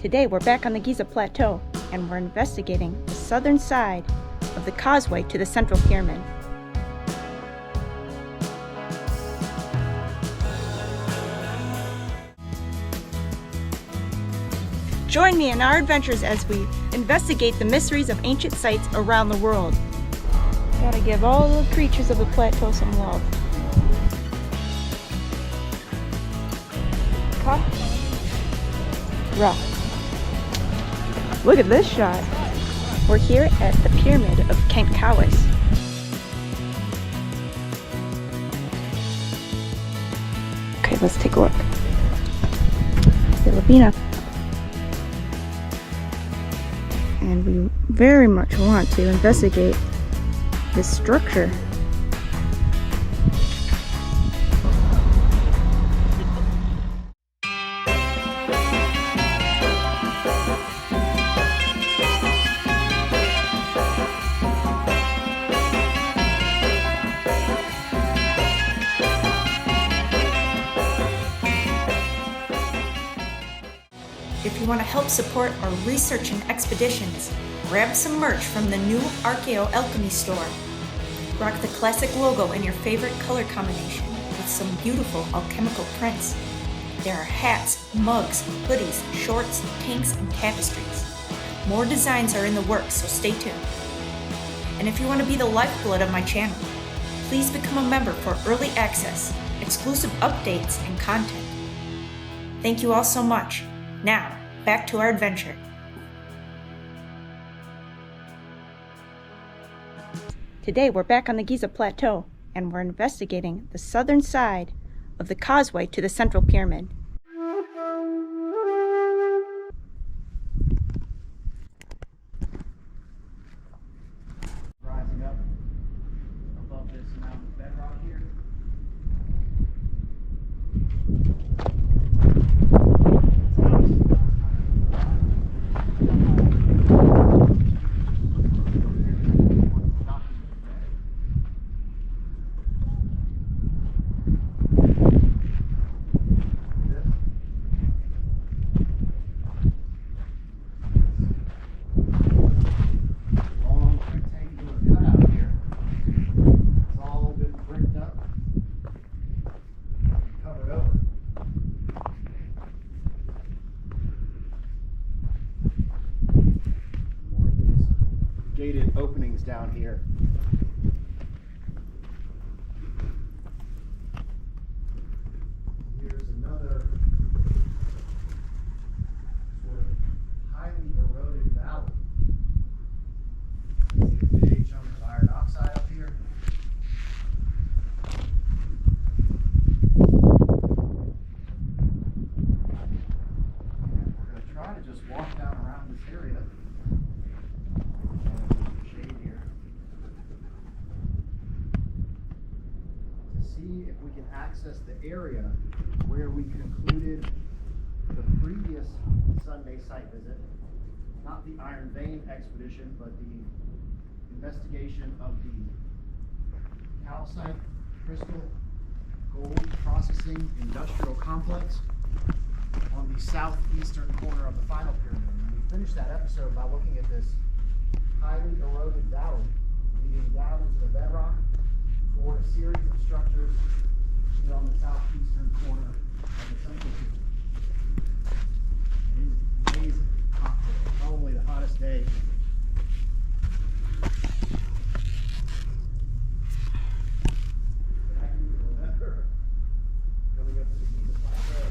Today we're back on the Giza Plateau and we're investigating the southern side of the causeway to the central pyramid. Join me in our adventures as we investigate the mysteries of ancient sites around the world. Gotta give all the creatures of the plateau some love. Rough. Look at this shot. We're here at the Pyramid of Khentkaus I. Okay, let's take a look. Filipina. And we very much want to investigate this structure. If you want to help support our research and expeditions, grab some merch from the new Archaeo.alchemy store. Rock the classic logo in your favorite color combination with some beautiful alchemical prints. There are hats, mugs, hoodies, shorts, tanks, and tapestries. More designs are in the works, so stay tuned. And if you want to be the lifeblood of my channel, please become a member for early access, exclusive updates, and content. Thank you all so much. Now, back to our adventure. Today we're back on the Giza Plateau and we're investigating the southern side of the causeway to the central pyramid. Rising up above this mountain of bedrock here. Gated openings down here. Here's another sort of highly eroded valley. See a big chunk of iron oxide up here. And we're going to try to just walk down around this area. See if we can access the area where we concluded the previous Sunday site visit. Not the Iron Vein expedition, but the investigation of the calcite crystal gold processing industrial complex on the southeastern corner of the final pyramid. And we finished that episode by looking at this highly eroded valley leading down into the bedrock toward a series of structures on the southeastern corner of the central pyramid. It is amazing hot today, probably the hottest day. Coming up to the Giza Plateau.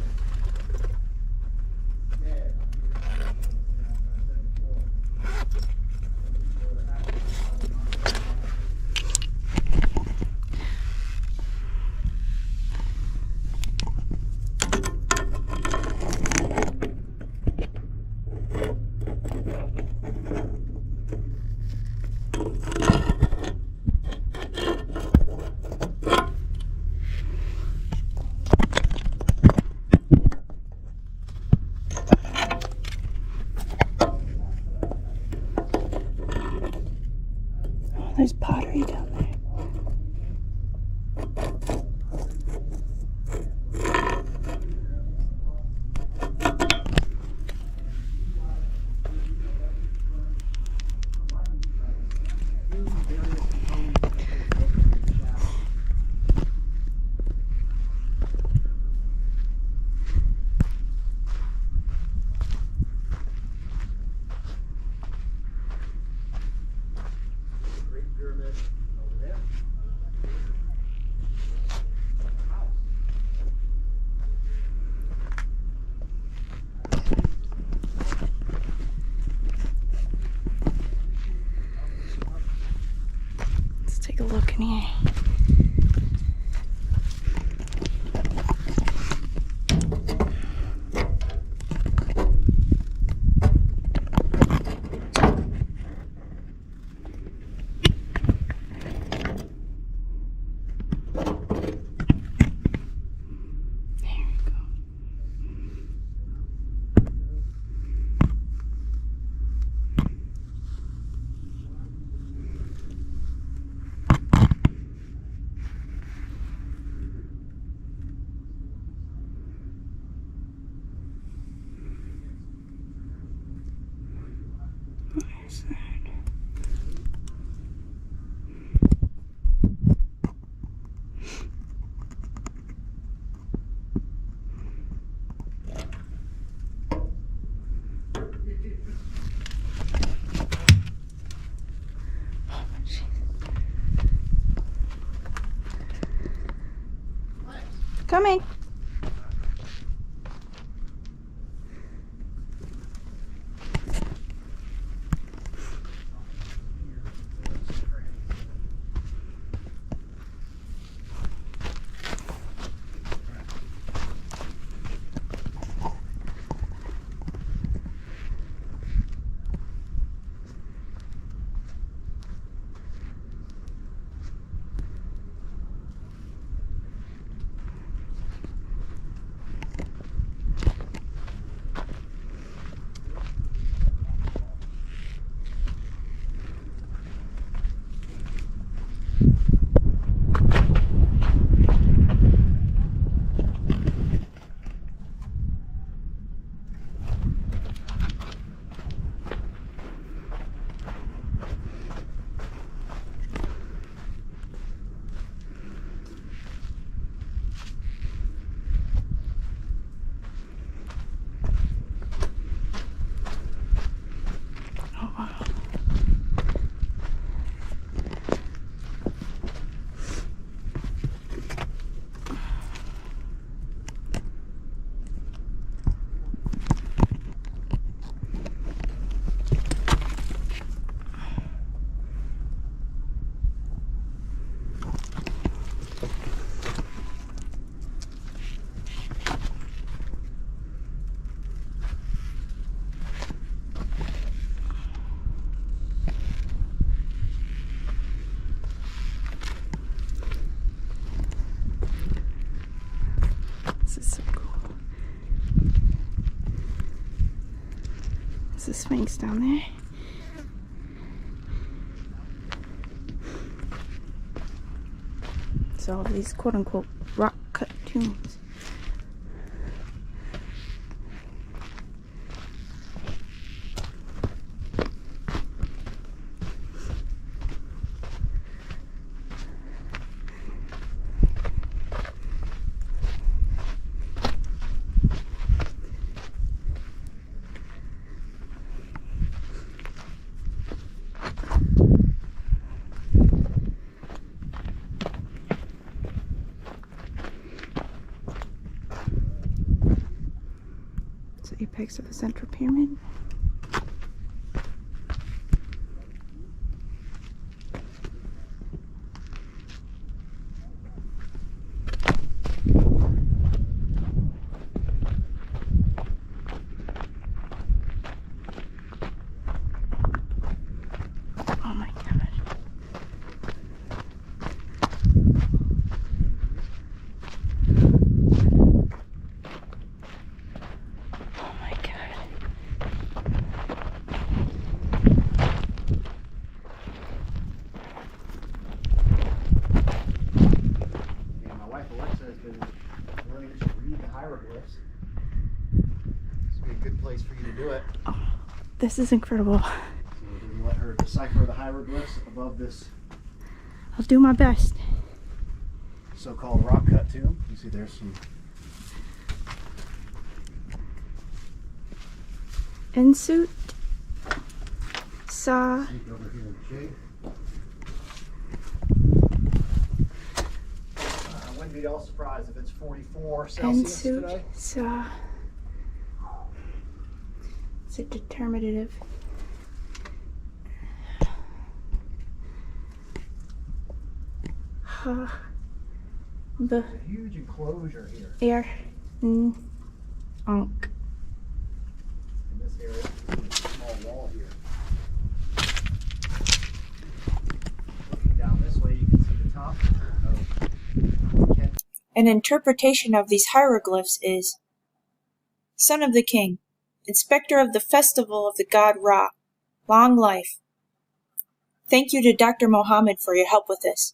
There's pottery down there. in here. Coming. The Sphinx down there. So all these quote-unquote rock cut tombs. Apex of the central pyramid. Oh my gosh. This is incredible. So we're going to let her decipher the hieroglyphs above this. I'll do my best. So-called rock cut tomb. You see there's some Ensuite, saw over here in the shade. I wouldn't be all surprised if it's 44 Celsius today. saw. It's a determinative. The There's a huge enclosure here air. Unk. in this area. There's a small wall here. Looking down this way, you can see the top of Kent. An interpretation of these hieroglyphs is Son of the King, Inspector of the Festival of the God Ra, long life. Thank you to Dr. Mohammed for your help with this.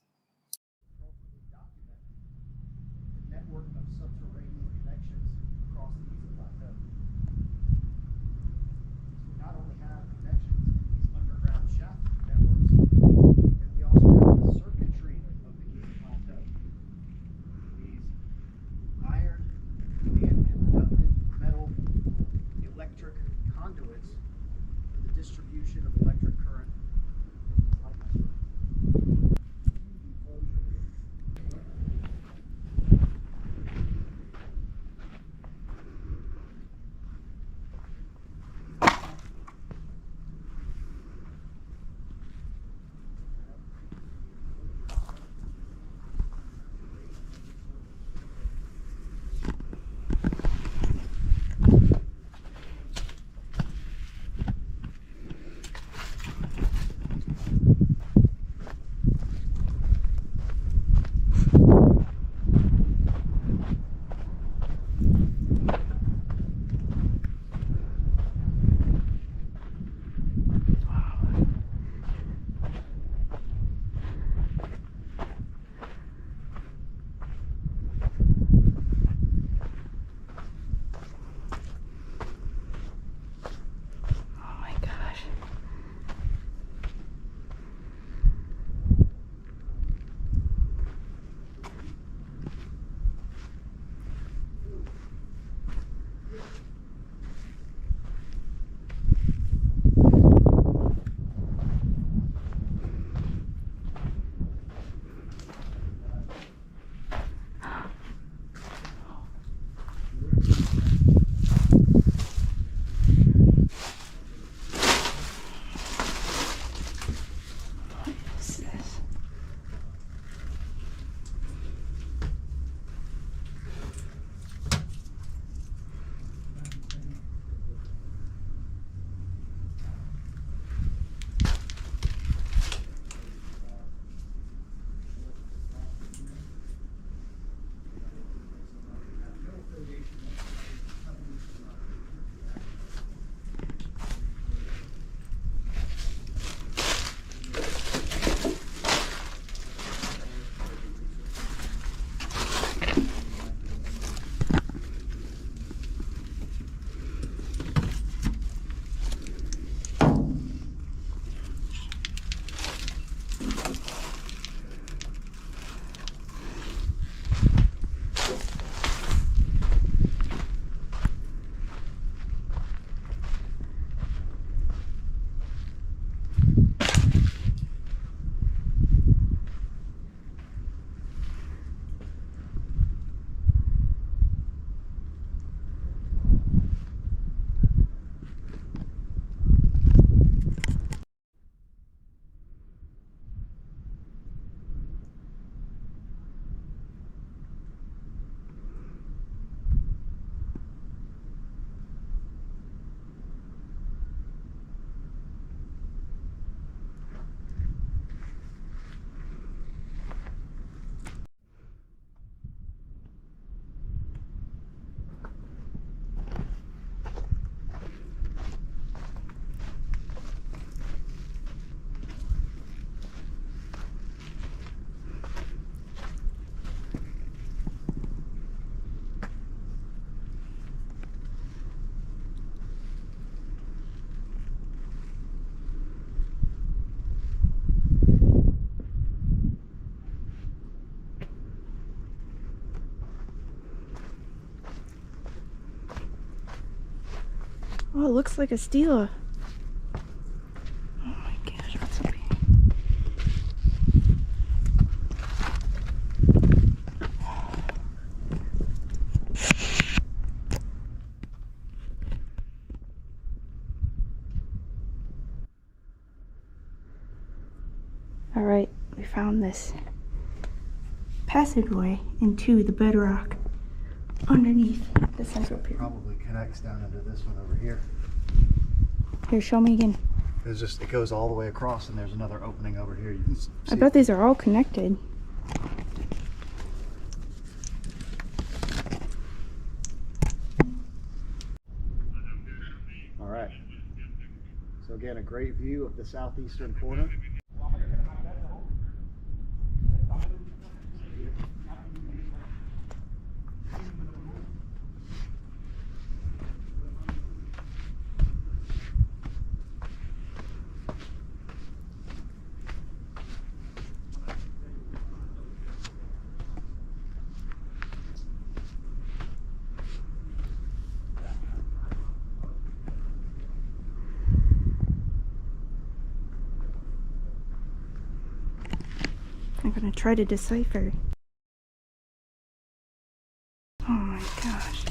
The network of subterranean connections across the Giza Plateau. We not only have connections in these underground shaft networks, and we also have the circuitry of the Giza Plateau. These iron and conductive metal electric conduits for the distribution of electric current from these light networks. Oh my gosh. What is this? Oh, it looks like a stela. Oh my gosh, that's so big. All right, we found this. passageway into the bedrock underneath the central pyramid. Probably connects down into this one over here. Here, show me again. It goes all the way across, and there's another opening over here. You can see I bet these are all connected. All right. So again, a great view of the southeastern corner. I'm gonna try to decipher. Oh my gosh.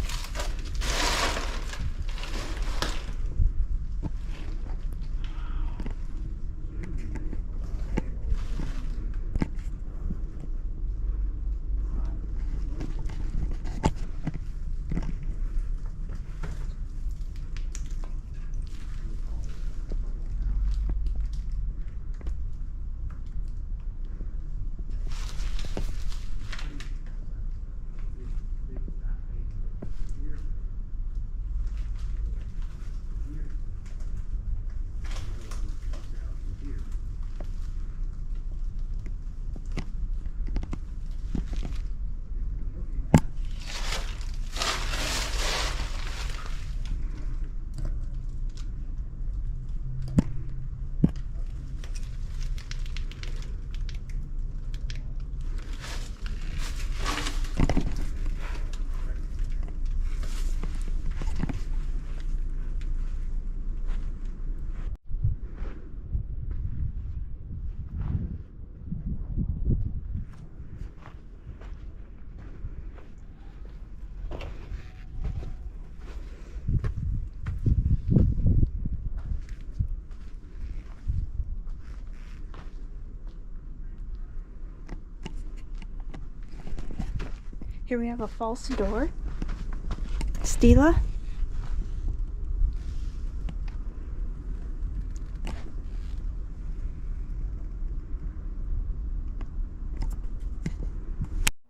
Here we have a false door. Stela.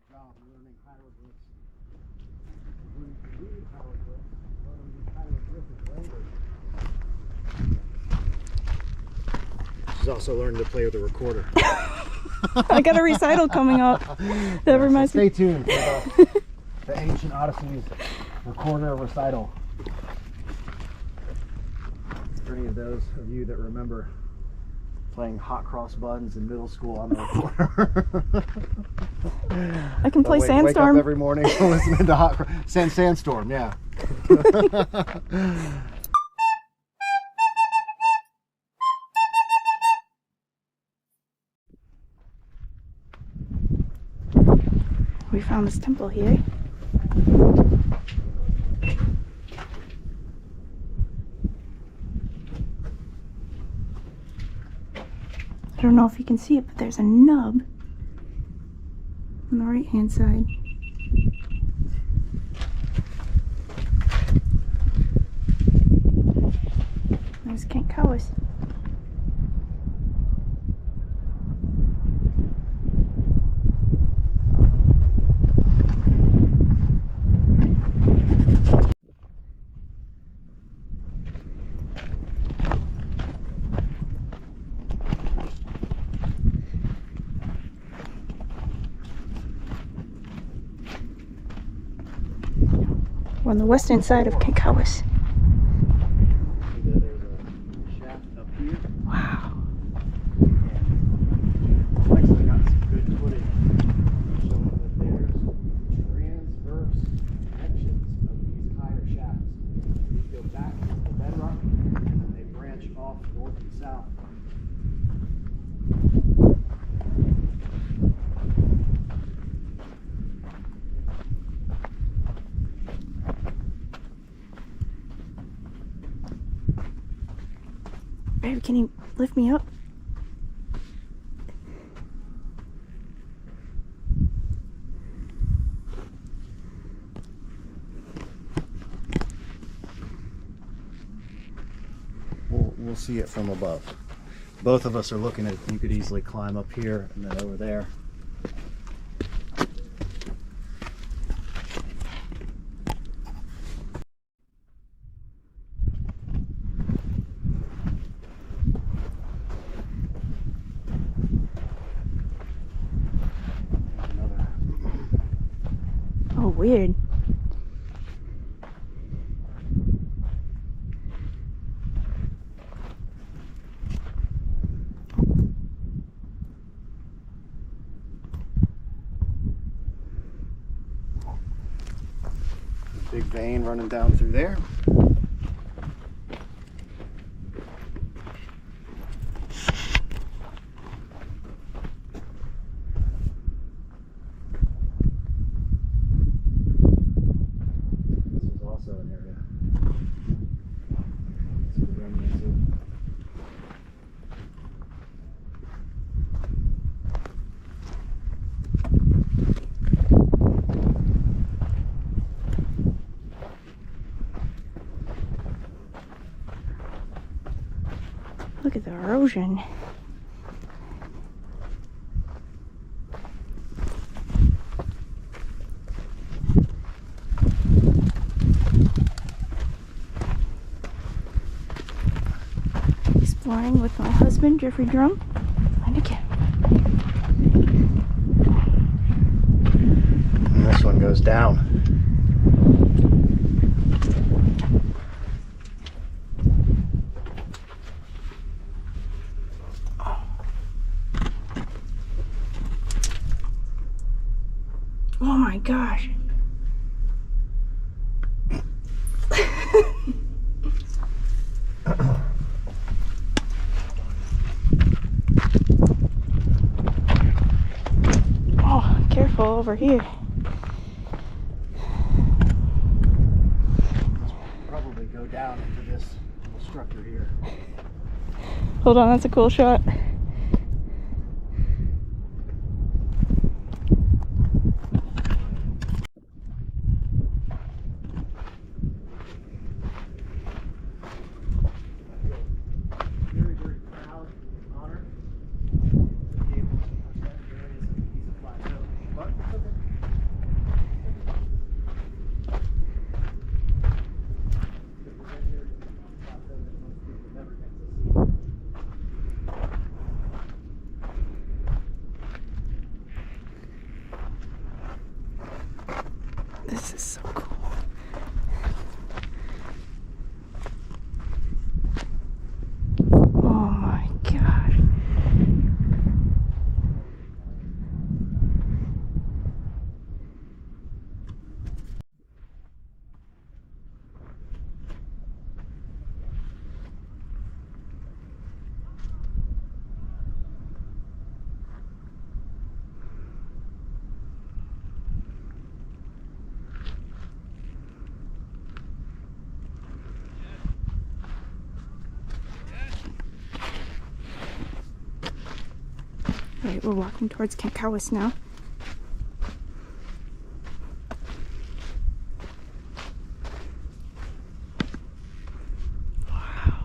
Job learning hieroglyphs. Learning to read hieroglyphs. Learning hieroglyphic language. She's also learning to play with the recorder. I got a recital coming up. That reminds me. Stay tuned for the Ancient Odysseys recorder recital. For any of those of you that remember playing hot cross buttons in middle school on the recorder. I can play Wake Sandstorm. up every morning listening to Sandstorm, yeah. We found this temple here. I don't know if you can see it, but there's a nub on the right hand side. There's Khentkaus. We're on the western side of Khentkaus. There's a shaft up here. Wow. I've actually got some good footage showing that there's transverse sections of these higher shafts. These go back to the bedrock and then they branch off north and south. Baby, can you lift me up? we'll see it from above. Both of us are looking at, you could easily climb up here and then over there. Oh, weird. Big vein running down through there. This is also an area. See the remnants of. Look at the erosion. Exploring with my husband, Geoffrey Drumm. And again. And this one goes down. Oh my gosh. Oh, careful over here. Probably go down into this little structure here. Hold on, that's a cool shot. Very, very proud and honored to be able to present the areas of the Giza Plateau. But it's okay. To present here on the plateau that most people never get to see. This is so cool. Oh my god. Alright, we're walking towards Khentkaus now. Wow.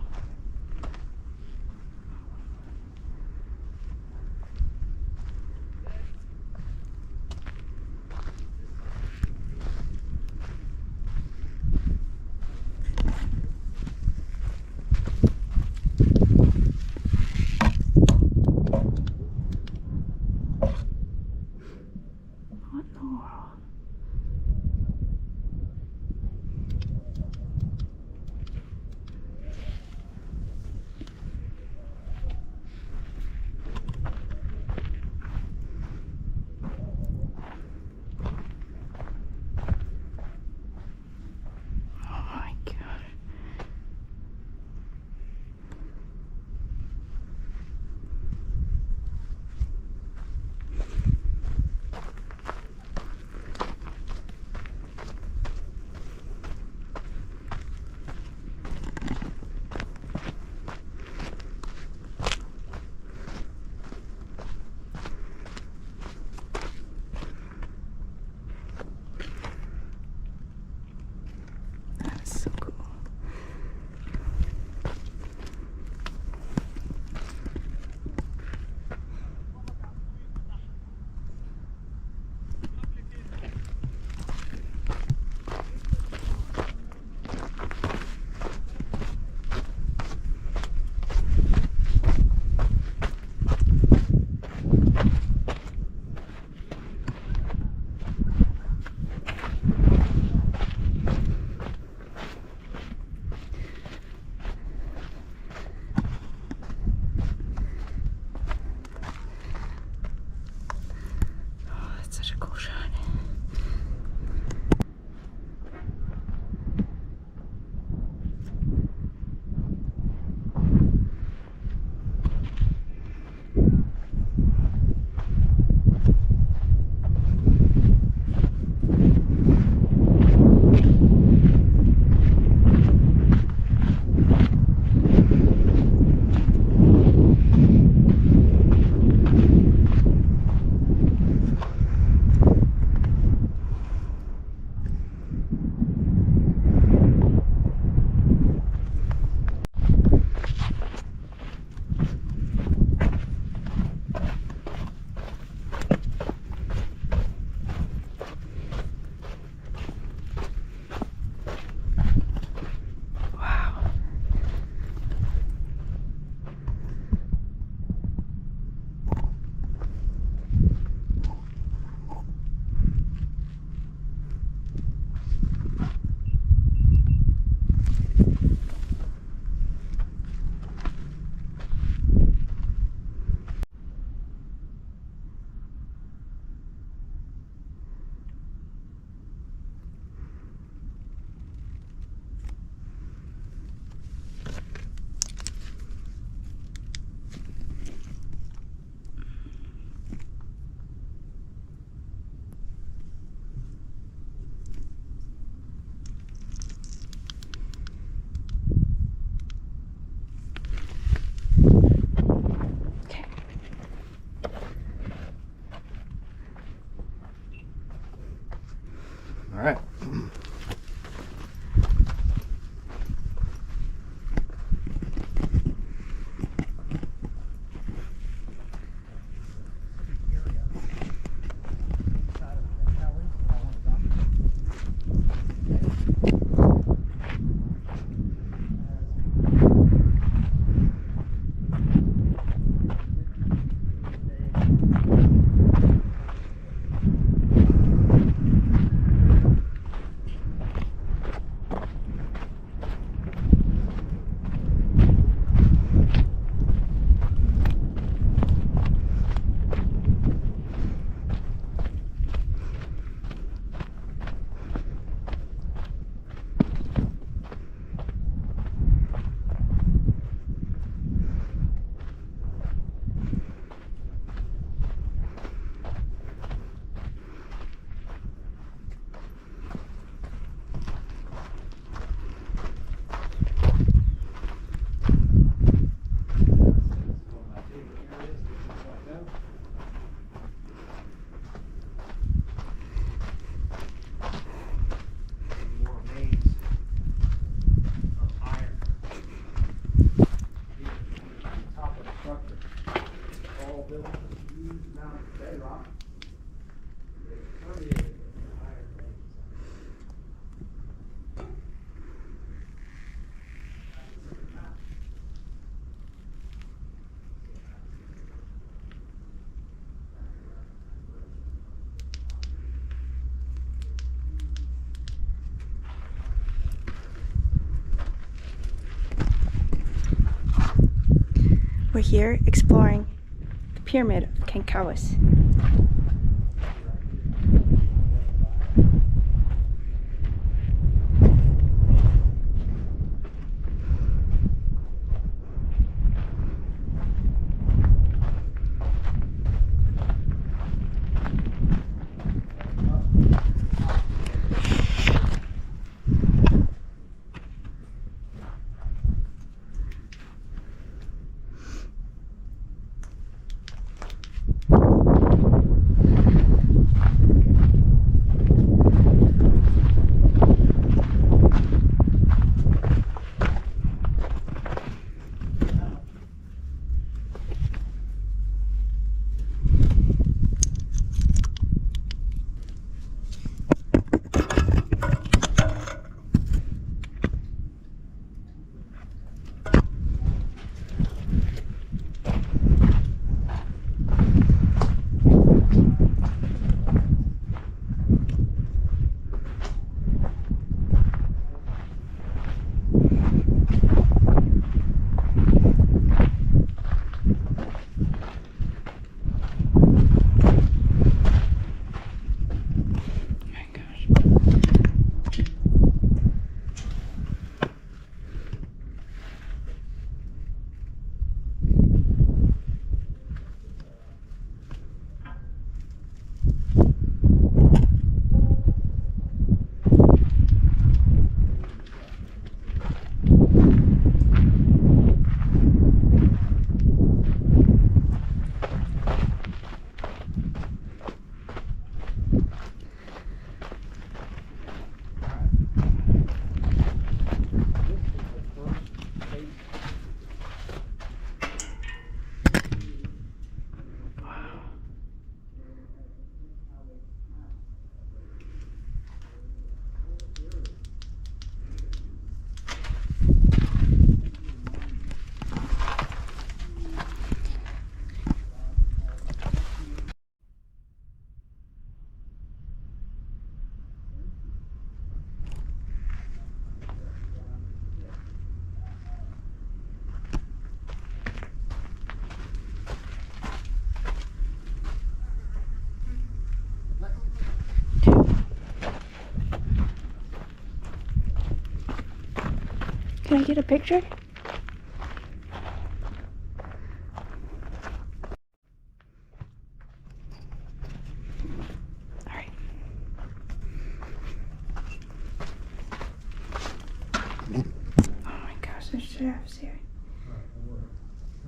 with a huge amount of bedrock. It permeated the entire thing. We're here exploring the Pyramid of Khentkaus. Can I get a picture? Alright. Oh my gosh, there's giraffes here.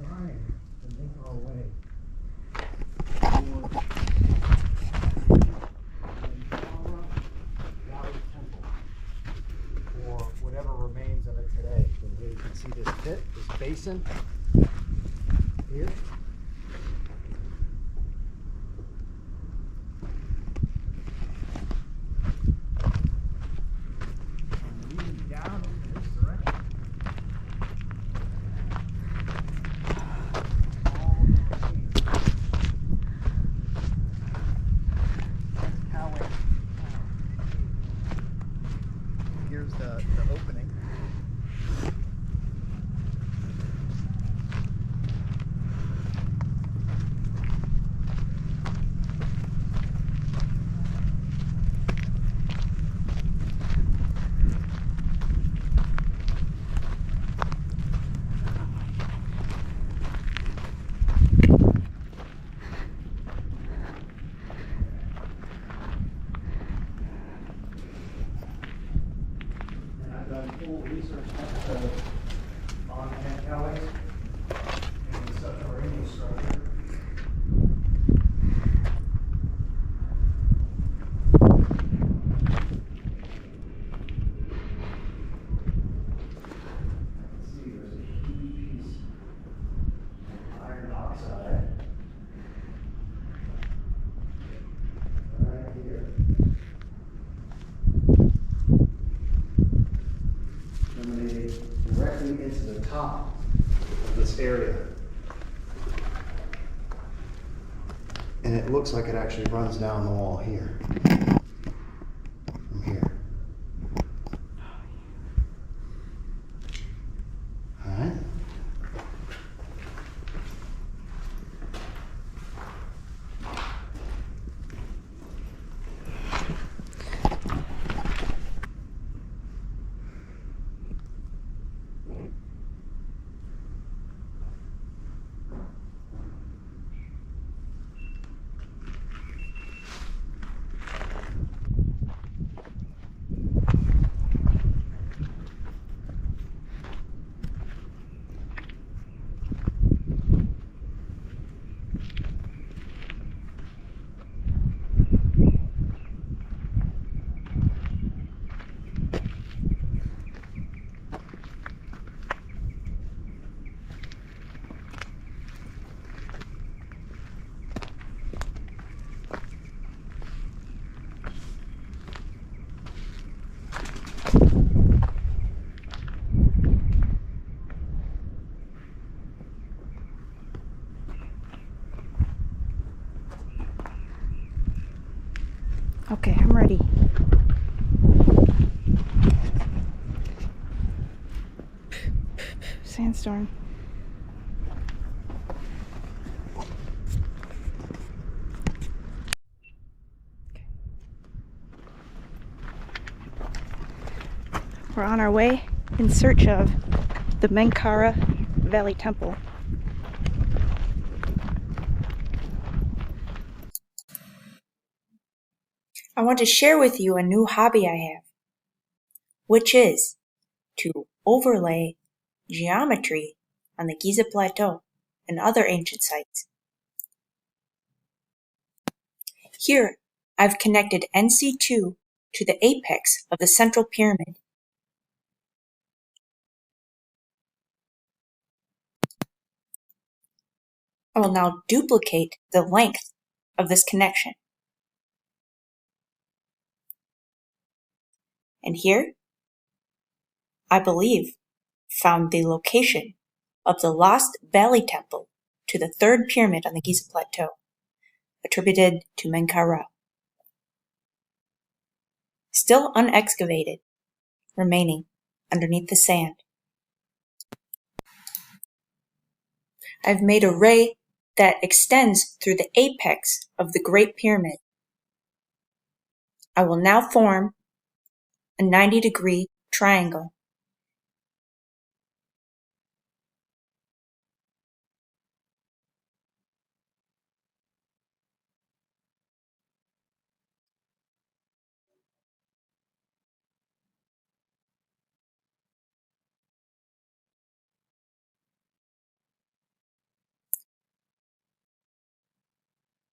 Trying to make our way or whatever remains of it today. So here you can see this pit, this basin here. And leading down in this direction. Here's the opening. top of this area. And it looks like it actually runs down the wall here. From here. All right. Okay, I'm ready. Sandstorm. We're on our way in search of the Menkaure Valley Temple. I want to share with you a new hobby I have, which is to overlay geometry on the Giza Plateau and other ancient sites. Here, I've connected NC2 to the apex of the central pyramid. I will now duplicate the length of this connection. And here, I believe, found the location of the lost valley temple to the third pyramid on the Giza Plateau, attributed to Menkaure. Still unexcavated, remaining underneath the sand. I've made a ray that extends through the apex of the Great Pyramid. I will now form a 90-degree triangle.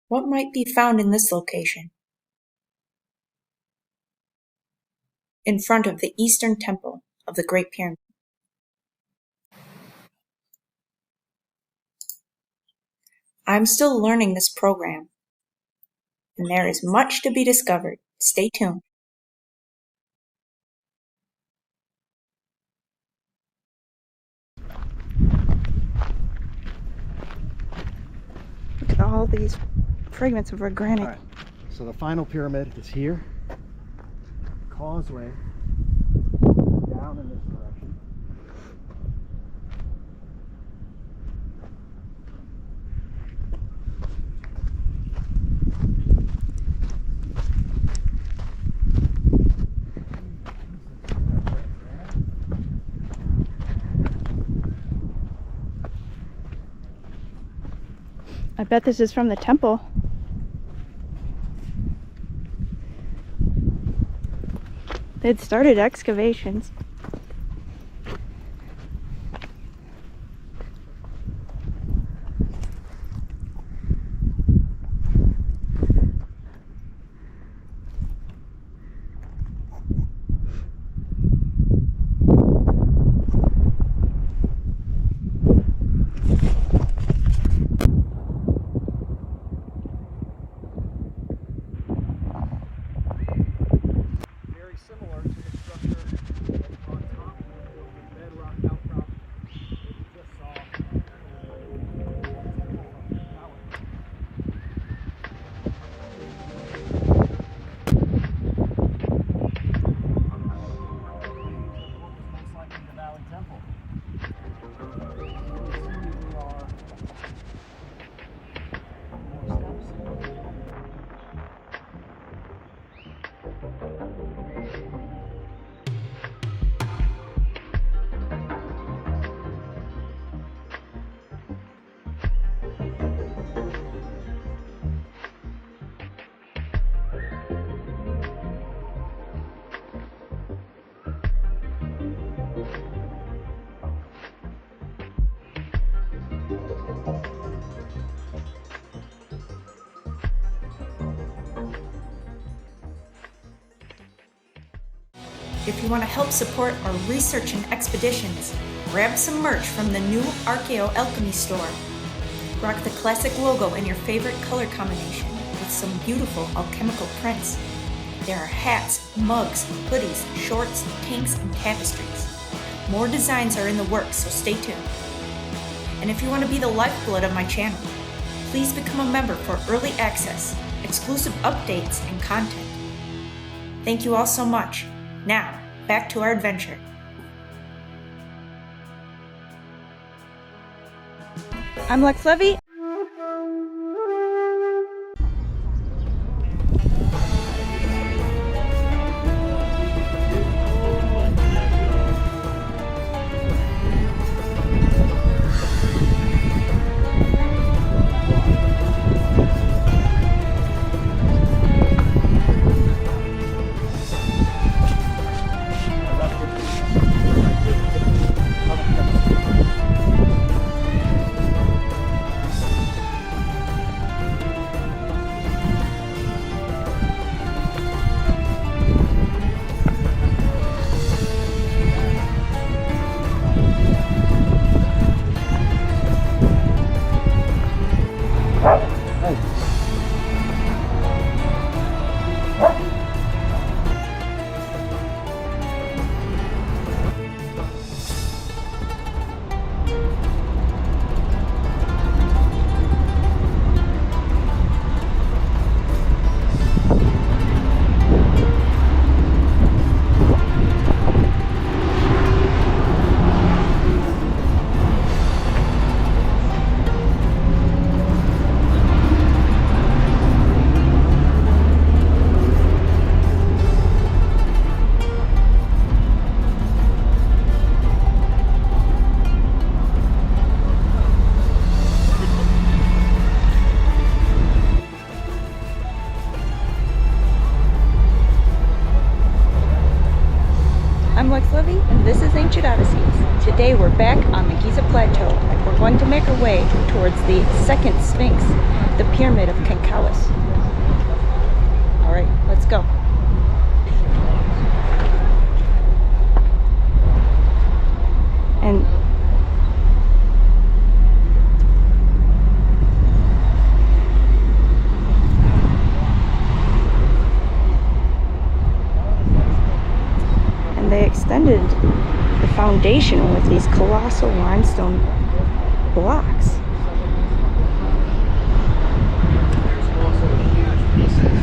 What might be found in this location? In front of the eastern temple of the Great Pyramid. I'm still learning this program, and there is much to be discovered. Stay tuned. Look at all these fragments of our granite. All right. So the final pyramid is here. Causeway down in this direction. I bet this is from the temple. They'd started excavations. Very similar to the structure If you want to help support our research and expeditions, grab some merch from the new Archaeo.alchemy store. Rock the classic logo in your favorite color combination with some beautiful alchemical prints. There are hats, mugs, hoodies, shorts, tanks, and tapestries. More designs are in the works, so stay tuned. And if you want to be the lifeblood of my channel, please become a member for early access, exclusive updates, and content. Thank you all so much. Now, back to our adventure. I'm Lex Levy. I'm Lex Levy, and this is Ancient Odysseys. Today we're back on the Giza Plateau, and we're going to make our way towards the second Sphinx, the Pyramid of Khentkaus I. Alright, let's go. And they extended the foundation with these colossal limestone blocks. There's also huge pieces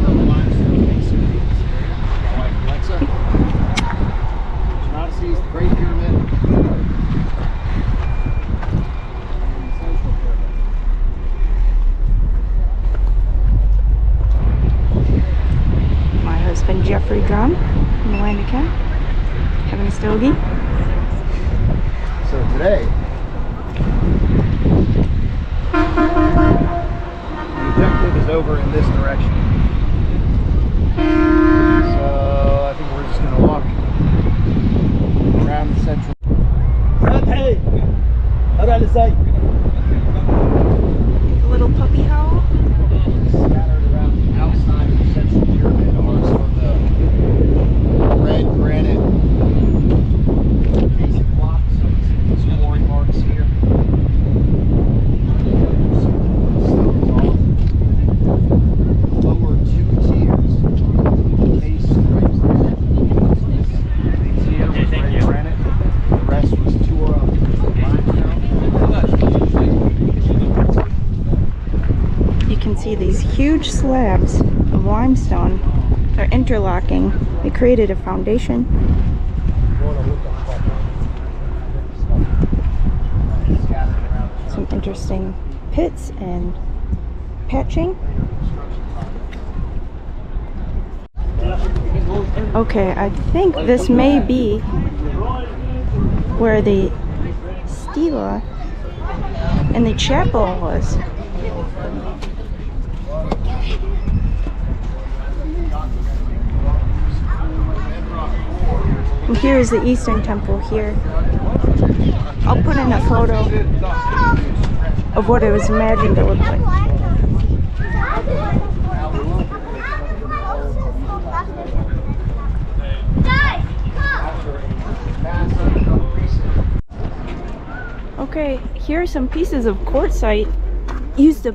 of limestone masonry. Like Alexa, Odysseys, the Great Pyramid, and the Central Pyramid. My husband Geoffrey Drumm in the land account, having a stogie. So today, the objective is over in this direction. So I think we're just going to walk around the central. The little puppy howl. Scattered around the outside of the central pyramid are some of the red granite basic blocks. So you see these quarry marks here. Lower two tiers. Case stripes there. These here was red granite. The rest was Tura limestone. You can see these huge slabs of limestone. They're interlocking. They created a foundation. Some interesting pits and patching. Okay, I think this may be where the stela and the chapel was. And here is the Eastern Temple here. I'll put in a photo of what it was imagined to look like. Okay, here are some pieces of quartzite used to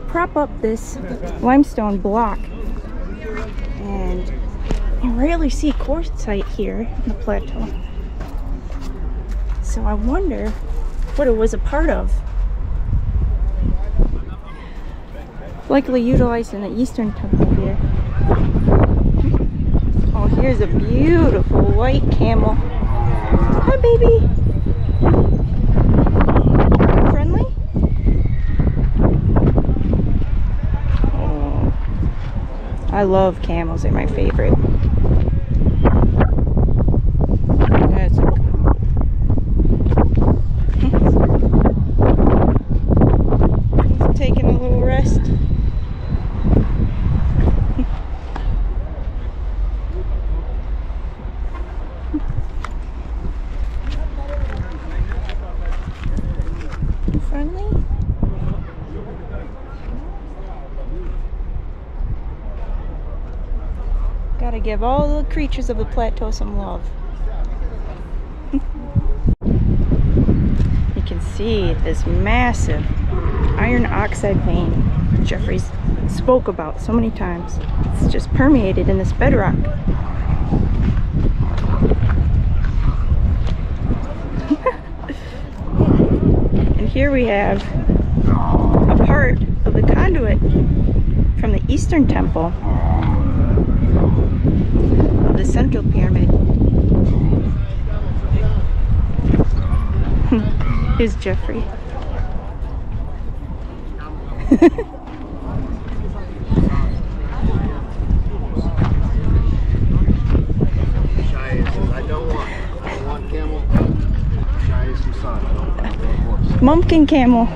prop up this limestone block. And you rarely see quartzite here in the plateau. So I wonder what it was a part of. Likely utilized in the Eastern Temple here. Oh, here's a beautiful white camel. Hi, baby. Friendly? Oh, I love camels. They're my favorite. That's a He's taking a little rest. Friendly? Gotta give all the creatures of the plateau some love. You can see this massive iron oxide vein Geoffrey spoke about so many times. It's just permeated in this bedrock. And here we have a part of the conduit from the Eastern Temple of the Central Pyramid. Here's Geoffrey. I don't want camel. Shy is your son. I don't want horse. Mumpkin camel.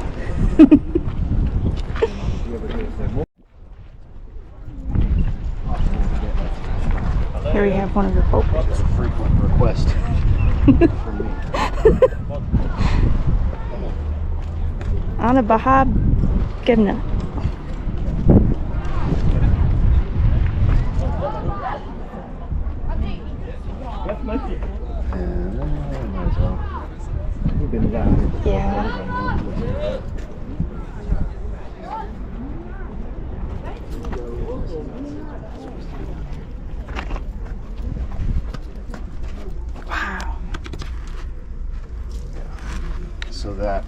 Here we have one of the popes. That's a frequent request from me. Ana Bahab Gibna. Yeah. Wow. So that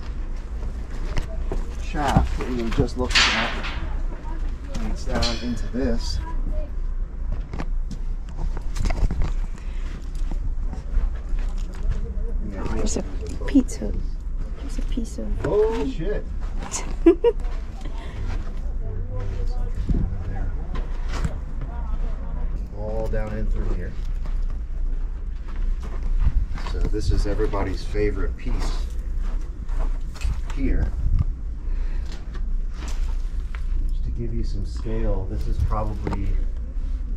shaft that we were just looking at leads down into this. There's a pizza. There's a piece of. Oh shit! All down in through here. So this is everybody's favorite piece here. Just to give you some scale, this is probably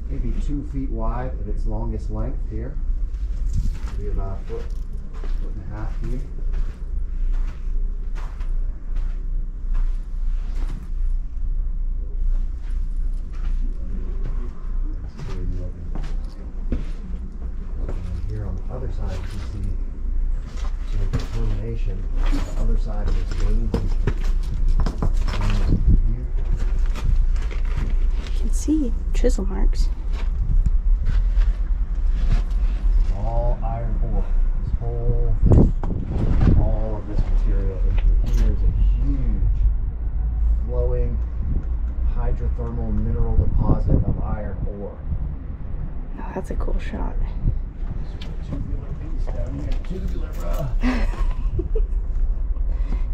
maybe 2 feet wide at its longest length here. Maybe about a foot and a half here. Here on the other side, you can see the illumination. The other side of this vein. You can see chisel marks. All iron ore. This whole thing. All of this material. Here's a huge flowing hydrothermal mineral deposit of iron ore. Oh, that's a cool shot. Tubular piece down here. Tubular, bro.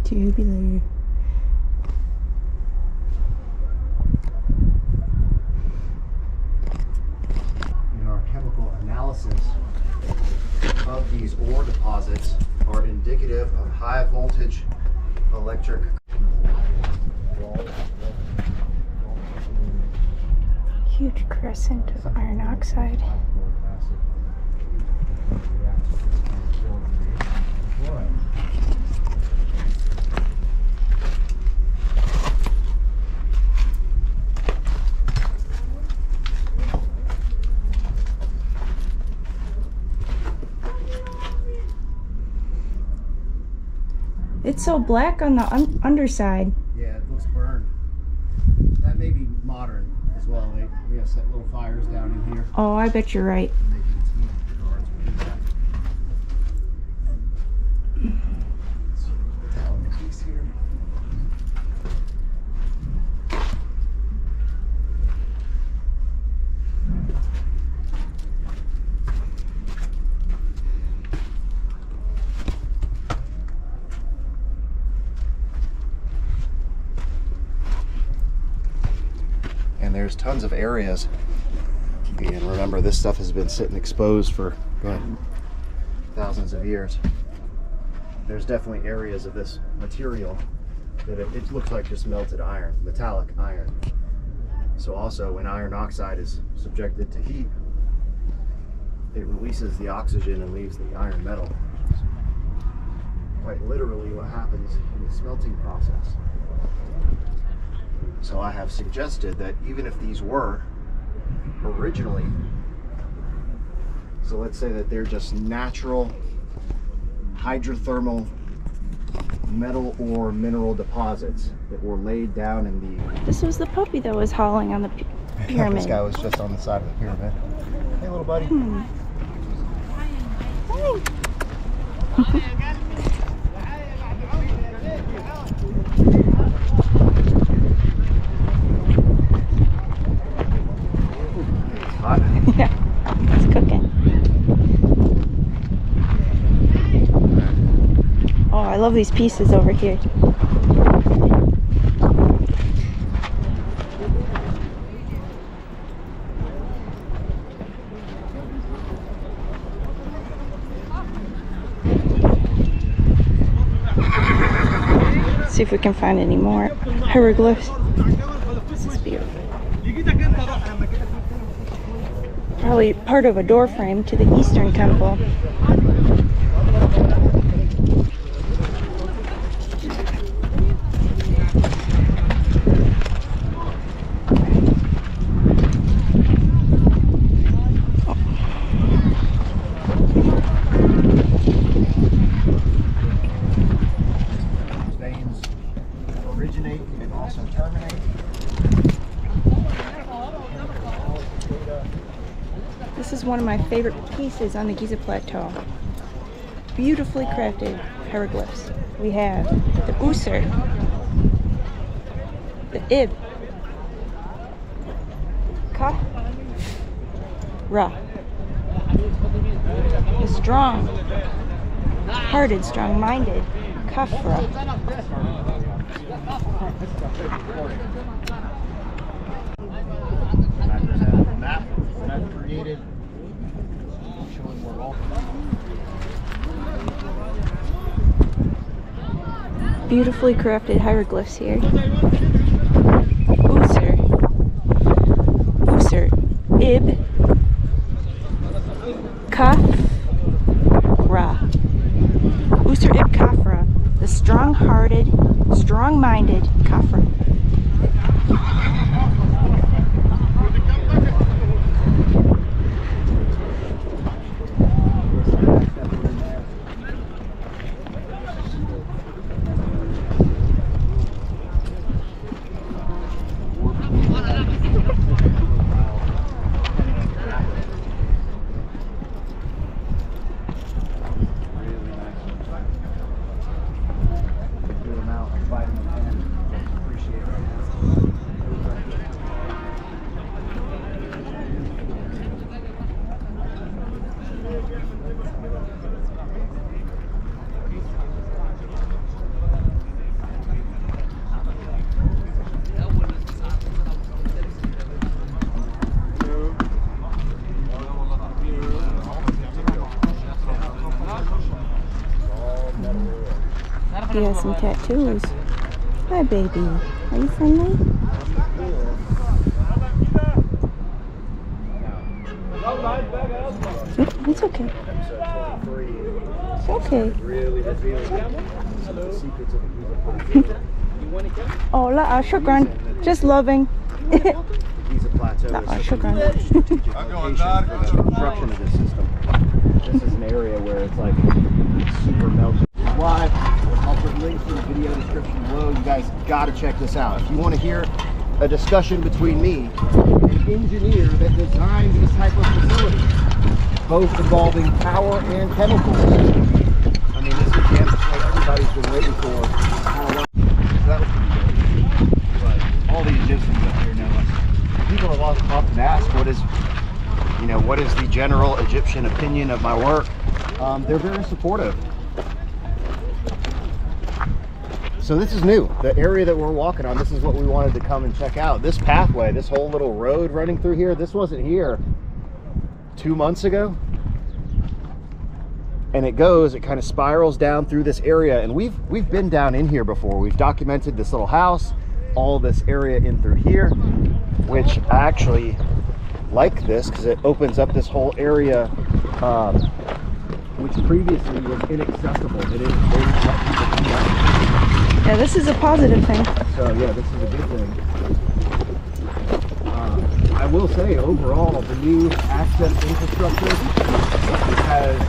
Tubular. In our chemical analysis of these ore deposits are indicative of high voltage electric. Huge crescent of iron oxide. It's so black on the underside. Yeah, it looks burned. That may be modern as well. We have set little fires down in here. Oh, I bet you're right. Making tea. Guards would do that. Let's see, metallic piece here. And there's tons of areas. And remember, this stuff has been sitting exposed for thousands of years. There's definitely areas of this material that it looks like just melted iron, metallic iron. So also when iron oxide is subjected to heat, it releases the oxygen and leaves the iron metal. Quite literally what happens in the smelting process. So I have suggested that even if these were originally, so let's say that they're just natural hydrothermal metal or mineral deposits that were laid down in the... This was the puppy that was hauling on the pyramid. This guy was just on the side of the pyramid. Hey, little buddy. Hi. Hot. Yeah, it's cooking. Oh, I love these pieces over here. See if we can find any more hieroglyphs. This is beautiful. Probably part of a door frame to the Eastern Temple. Veins originate and also terminate. This is one of my favorite pieces on the Giza Plateau. Beautifully crafted hieroglyphs. We have the Usur, the Ib, Ka, Ra, the strong-hearted, strong-minded Khafra. And I presented a map that I've created showing where all... Beautifully crafted hieroglyphs here. Usur, Usur, Ib, Khafra. Usur Ib Khafra, the strong-hearted, strong-minded Khafra. He has some tattoos. Hi, baby. Are you friendly? It's okay. It's okay. Really revealing some of the secrets of the Giza Plateau. Oh, la shukran. Just loving. The Giza Plateau La is such a shukran. strategic location for the construction of this system. This is an area where it's like super melted. Live, I'll put links in the video description below. You guys gotta check this out. If you want to hear a discussion between me and an engineer that designed this type of facility, both involving power and chemicals. I mean, this is the answer everybody's been waiting for. So that was pretty good. But all the Egyptians up here know us. People have often asked, what is the general Egyptian opinion of my work? They're very supportive. So this is new. The area that we're walking on, this is what we wanted to come and check out. This pathway, this whole little road running through here, this wasn't here 2 months ago. And it kind of spirals down through this area. And we've been down in here before. We've documented this little house, all this area in through here, which I actually like this because it opens up this whole area, which previously was inaccessible. They didn't let people come down. Yeah, this is a positive thing. So yeah, this is a good thing. I will say overall, the new access infrastructure has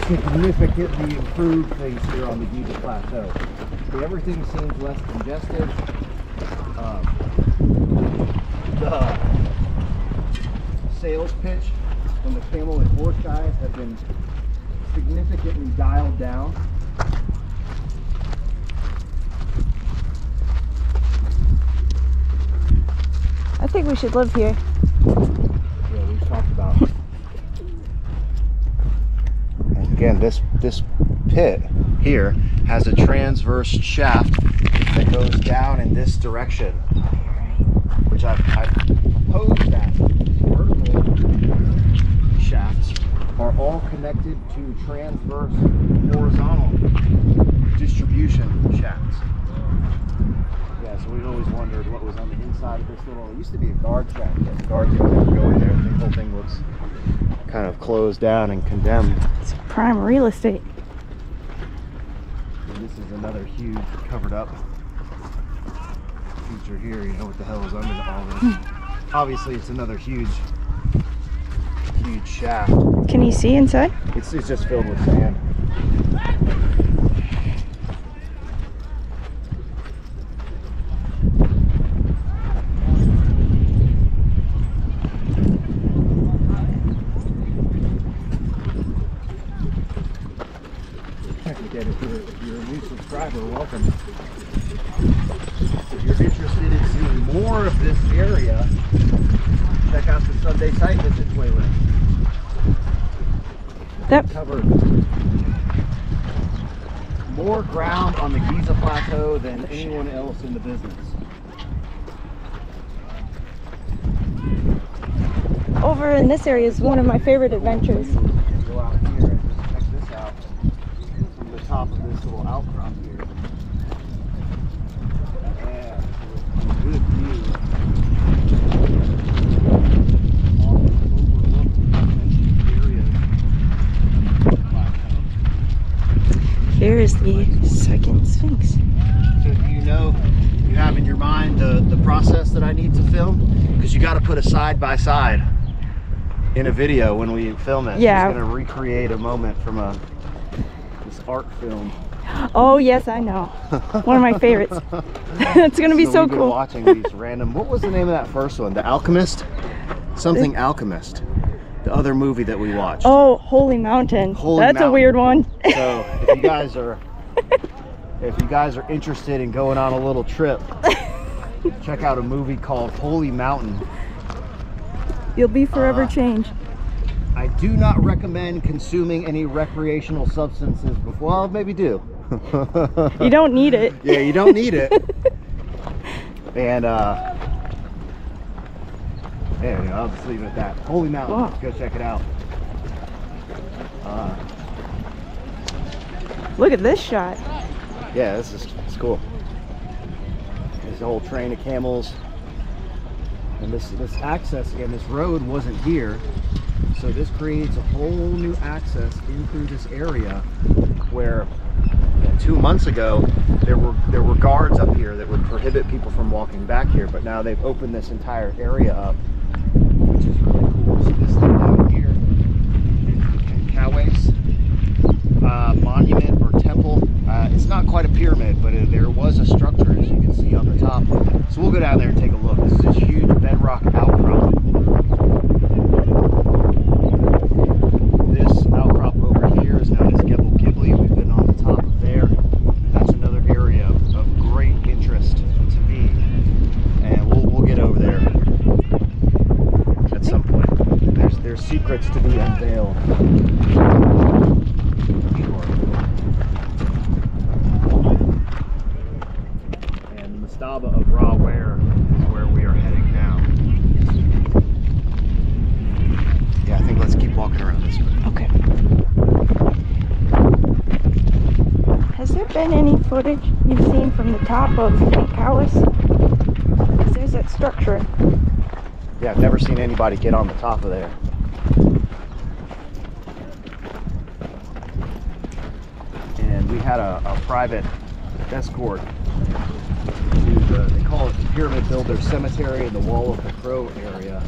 significantly improved things here on the Giza Plateau. So everything seems less congested. The sales pitch and the camel and horse guys have been significantly dialed down. I think we should live here. Yeah, we've talked about. And again, this pit here has a transverse shaft that goes down in this direction, which I've proposed that vertical shafts are all connected to transverse horizontal distribution shafts. Yeah, so we always wondered what was on the inside of this little, it used to be a guard shaft. Yeah, the guards don't ever go in there. The whole thing looks kind of closed down and condemned. It's prime real estate. And this is another huge covered up feature here. You know what the hell is under all this. Obviously it's another huge shaft. Can you see inside? It's just filled with sand. Again, if you're a new subscriber, welcome. If you're interested in seeing more of this area, check out the Sunday site visit playlist. That Covered more ground on the Giza Plateau than anyone else in the business. over in this area is one of my favorite adventures. Go out here and just check this out from the top of this little outcrop here. Yeah, good view. All overlooked Here is the second Sphinx. So do you know, you have in your mind the process that I need to film? Because you got to put a side by side in a video when we film it. Yeah. It's going to recreate a moment from this art film. Oh yes, I know. One of my favorites. It's going to be so we've been cool. watching these random, what was the name of that first one? The Alchemist? Something Alchemist. The other movie that we watched. Oh, Holy Mountain. That's a weird one. So if you guys are interested in going on a little trip, check out a movie called Holy Mountain. You'll be forever changed. I do not recommend consuming any recreational substances before. Well, maybe do. You don't need it. Yeah, you don't need it. And yeah, I'll just leave it at that. Holy Mountain. Wow. Let's go check it out. Look at this shot. Yeah, it's cool. There's a whole train of camels. And this access, again, this road wasn't here. So this creates a whole new access in through this area where 2 months ago there were guards up here that would prohibit people from walking back here, but now they've opened this entire area up, which is really cool. So this thing down here is the Khentkaus monument or temple. So we'll go down there and take a look. This is a huge bedrock outcrop. This outcrop over here is known as We've been on the top of there. That's another area of great interest to me, and we'll get over there at some point. There's secrets to be unveiled. And Mastaba of RaWer is where we are heading now. Yeah, I think let's keep walking around this way. Okay. Has there been any footage you've seen from the top of Khentkaus? Because there's that structure. Yeah, I've never seen anybody get on the top of there. And we had a private escort to they call it the Pyramid Builder Cemetery in the Wall of the Crow area.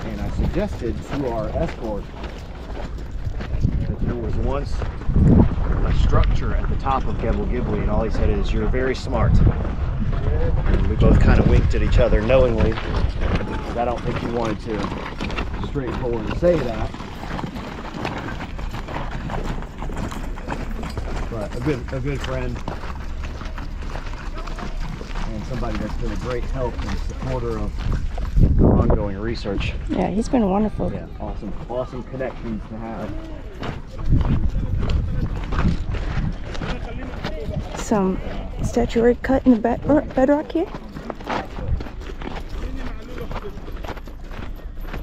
And I suggested to our escort that there was once a structure at the top of Gebel, and all he said is, "You're very smart." And we both kind of winked at each other knowingly, because I don't think he wanted to straightforward say that. But a good friend, and somebody that's been a great help and supporter of the ongoing research. Yeah, he's been wonderful. Yeah, awesome connections to have. Some statuary cut in the bedrock here.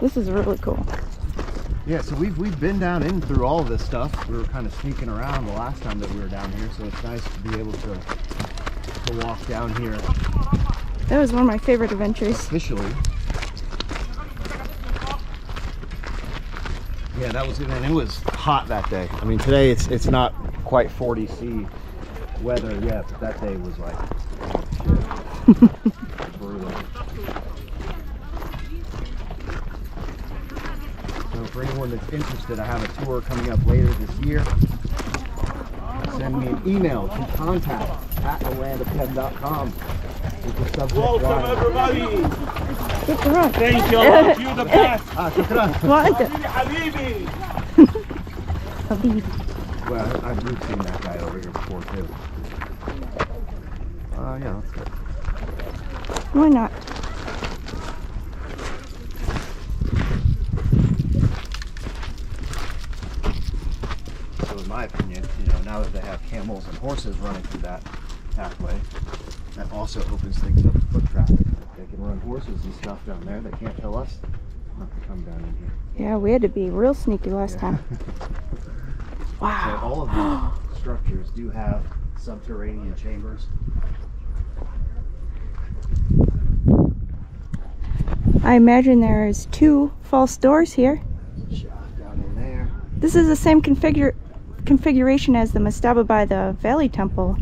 This is really cool. Yeah, so we've been down in through all of this stuff. We were kind of sneaking around the last time that we were down here, so it's nice to be able to walk down here That was one of my favorite adventures. officially. Yeah, that was good, and it was hot that day. I mean, today it's not quite 40 C weather yet, but that day was like shit. Brutal. So for anyone that's interested, I have a tour coming up later this year. Send me an email to contact@alandofchem.com with the subject Welcome line. everybody. Shukran. Thank you. Love you the best. Shukran. What? Habibi. Habib. Well, I've seen that guy over here before too. Yeah, that's good. Why not? So in my opinion, now that they have camels and horses running through that pathway, that also opens things up for foot traffic. They can run horses and stuff down there. They can't tell us not to come down in here. Yeah, we had to be real sneaky last time. So Wow. all of these structures do have subterranean chambers. I imagine there is 2 false doors here. Shaft down in there. This is the same configuration as the Mustaba by the Valley Temple.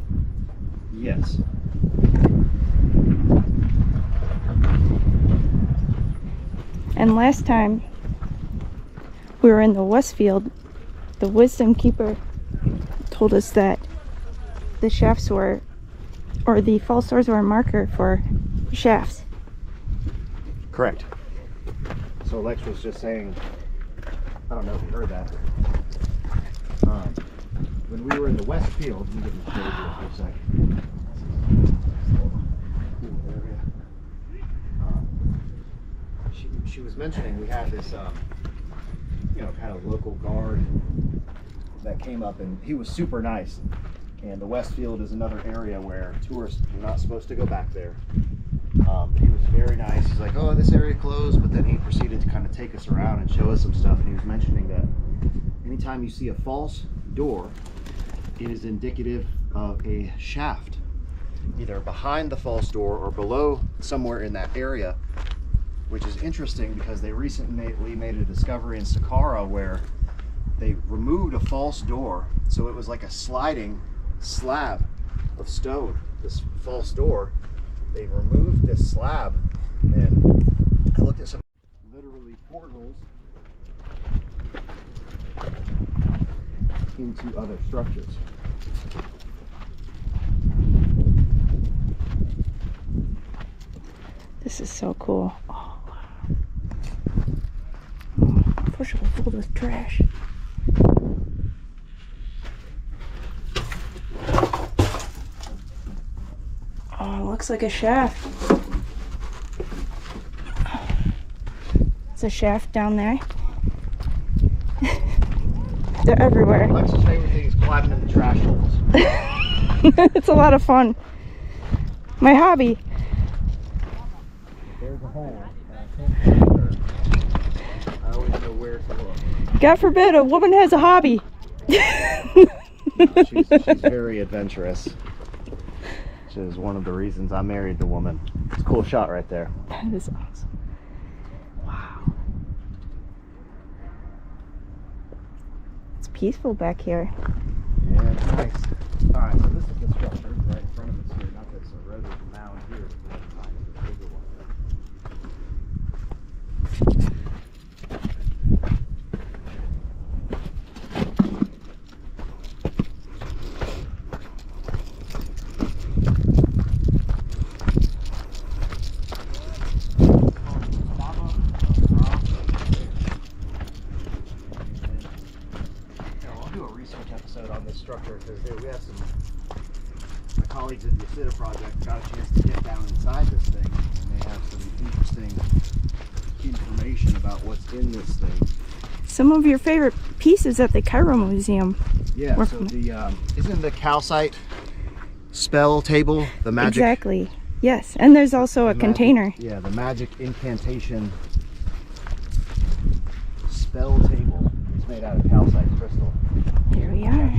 Yes. And last time we were in the Westfield, the Wisdom Keeper told us that the shafts were, or the false doors were a marker for shafts. Correct. So Lex was just saying, I don't know if you heard that. When we were in the West Field, let me get the shade here for a second. Cool area. She was mentioning we had this, kind of local guard that came up, and he was super nice. And the West Field is another area where tourists are not supposed to go back there. But he was very nice. He's like, "Oh, this area closed," but then he proceeded to kind of take us around and show us some stuff. And he was mentioning that anytime you see a false door, it is indicative of a shaft, either behind the false door or below, somewhere in that area, which is interesting because they recently made a discovery in Saqqara where they removed a false door, so it was like a sliding slab of stone, this false door. They removed this slab, and I looked at some literally portals into other structures. This is so cool. Oh, wow. I wish it was filled with trash. Oh, it looks like a shaft. It's a shaft down there. They're everywhere. Alexa's favorite thing is climbing in the trash holes. It's a lot of fun. My hobby. There's a hole. I always know where to look. God forbid a woman has a hobby. She's very adventurous. Which is one of the reasons I married the woman. It's a cool shot right there. That is awesome. Wow. It's peaceful back here. Yeah, it's nice. Alright, so this is the structure right in front of us here. Not this eroded mound here, but kind of the bigger one there. On this structure because we have some my colleagues at the ISIDA Project got a chance to get down inside this thing, and they have some interesting information about what's in this thing. Some of your favorite pieces at the Cairo Museum. Yeah, so the isn't the calcite spell table the magic? Exactly. Yes, and there's also a container. Yeah, the magic incantation spell table. It's made out of calcite crystal. Here we are.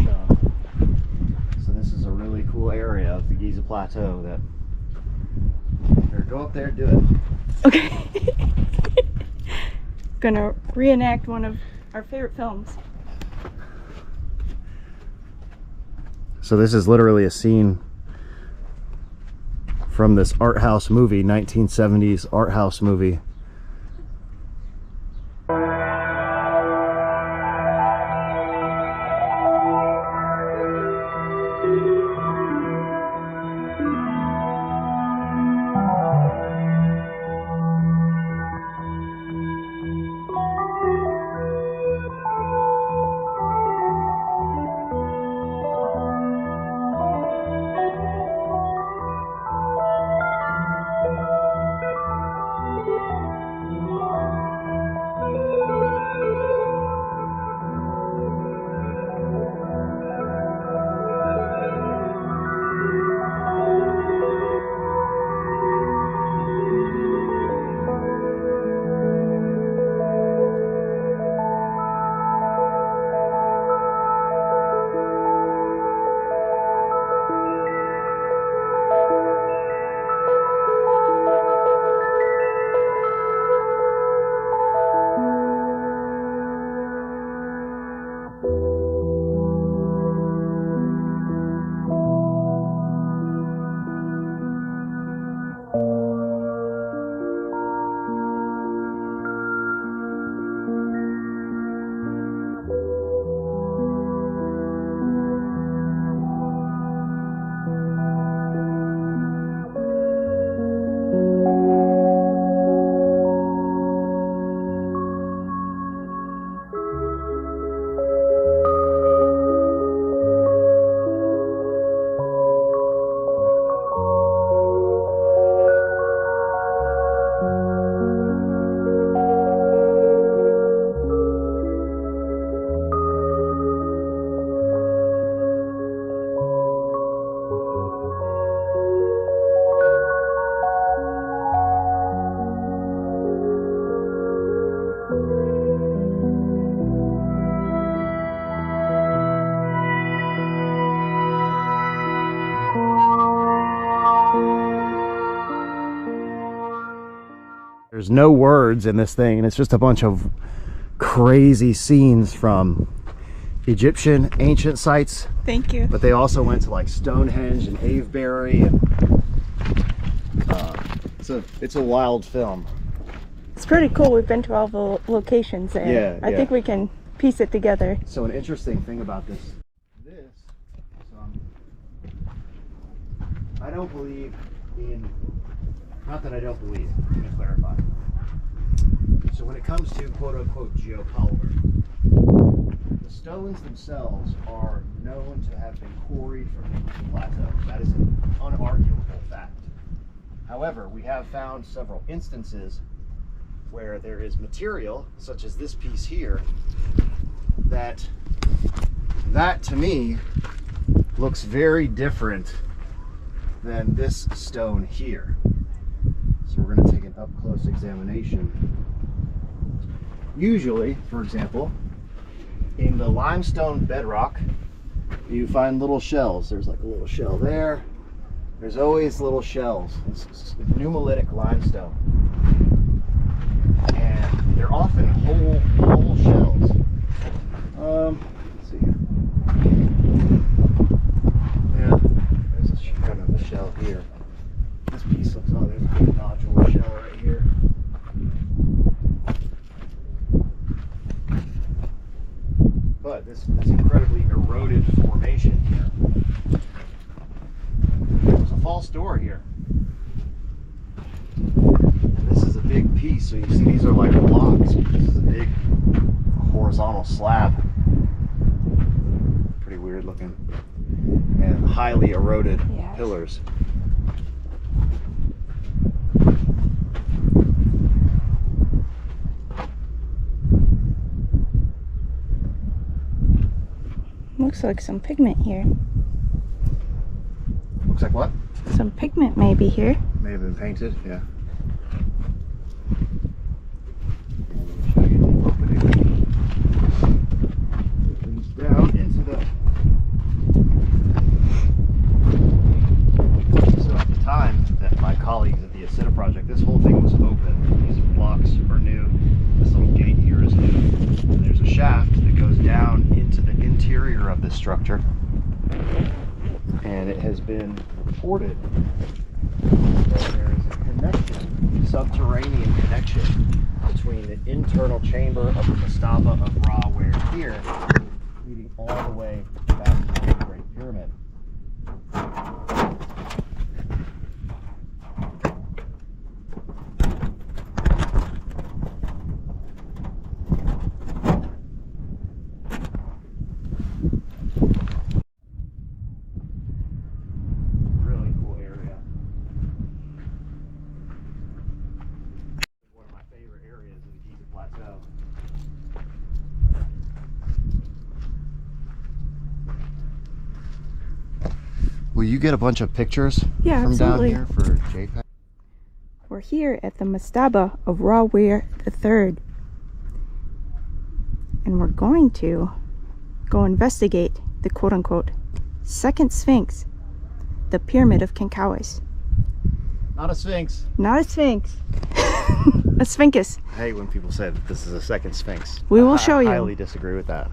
So this is a really cool area of the Giza Plateau that here, go up there and do it. Okay. Gonna reenact one of our favorite films. So this is literally a scene from this art house movie, 1970s art house movie. There's no words in this thing, and it's just a bunch of crazy scenes from Egyptian ancient sites. Thank you. But they also went to like Stonehenge and Avebury, and it's a wild film. It's pretty cool. We've been to all the locations there. Yeah, I yeah. think we can piece it together. So an interesting thing about this, I don't believe in Not that I don't believe, let me clarify. So when it comes to quote-unquote geopolymer, the stones themselves are known to have been quarried from the Giza Plateau. That is an unarguable fact. However, we have found several instances where there is material, such as this piece here, that to me looks very different than this stone here. So we're going to take an up-close examination. Usually, for example, in the limestone bedrock, you find little shells. There's like a little shell there. There's always little shells. It's nummulitic limestone. And they're often whole shells. Let's see here. Yeah, there's a kind of a shell here. This piece looks, oh, there's a big nodular shell right here. But this incredibly eroded formation here. There's a false door here. And this is a big piece, so you see these are like blocks. This is a big horizontal slab. Pretty weird looking. And highly eroded pillars. Looks like some pigment here. Looks like what? Some pigment may be here. May have been painted, yeah. Leads down into the... So at the time that my colleagues at the ISIDA Project, this whole thing was open. These blocks are new. This little gate here is new. And there's a shaft that goes down into the interior of this structure. And it has been reported that there is a connection, subterranean connection, between the internal chamber of the Mastaba of RaWer here, leading all the way back to the Great Pyramid. Really cool area. One of my favorite areas of the Giza Plateau. Will you get a bunch of pictures from absolutely. down here for JPEG? We're here at the Mastaba of RaWer III. And we're going to go investigate the quote-unquote second Sphinx, the Pyramid of Khentkaus I. Not a Sphinx. Not a Sphinx. A Sphinx. I hate when people say that this is a second Sphinx. We will show you. I highly disagree with that.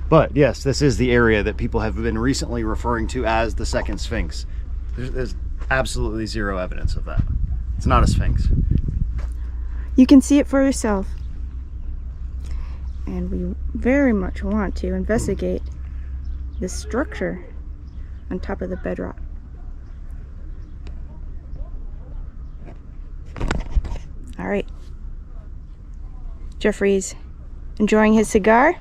But yes, this is the area that people have been recently referring to as the second Sphinx. There's absolutely zero evidence of that. It's not a Sphinx. You can see it for yourself. And we very much want to investigate this structure on top of the bedrock. All right. Geoffrey's enjoying his cigar.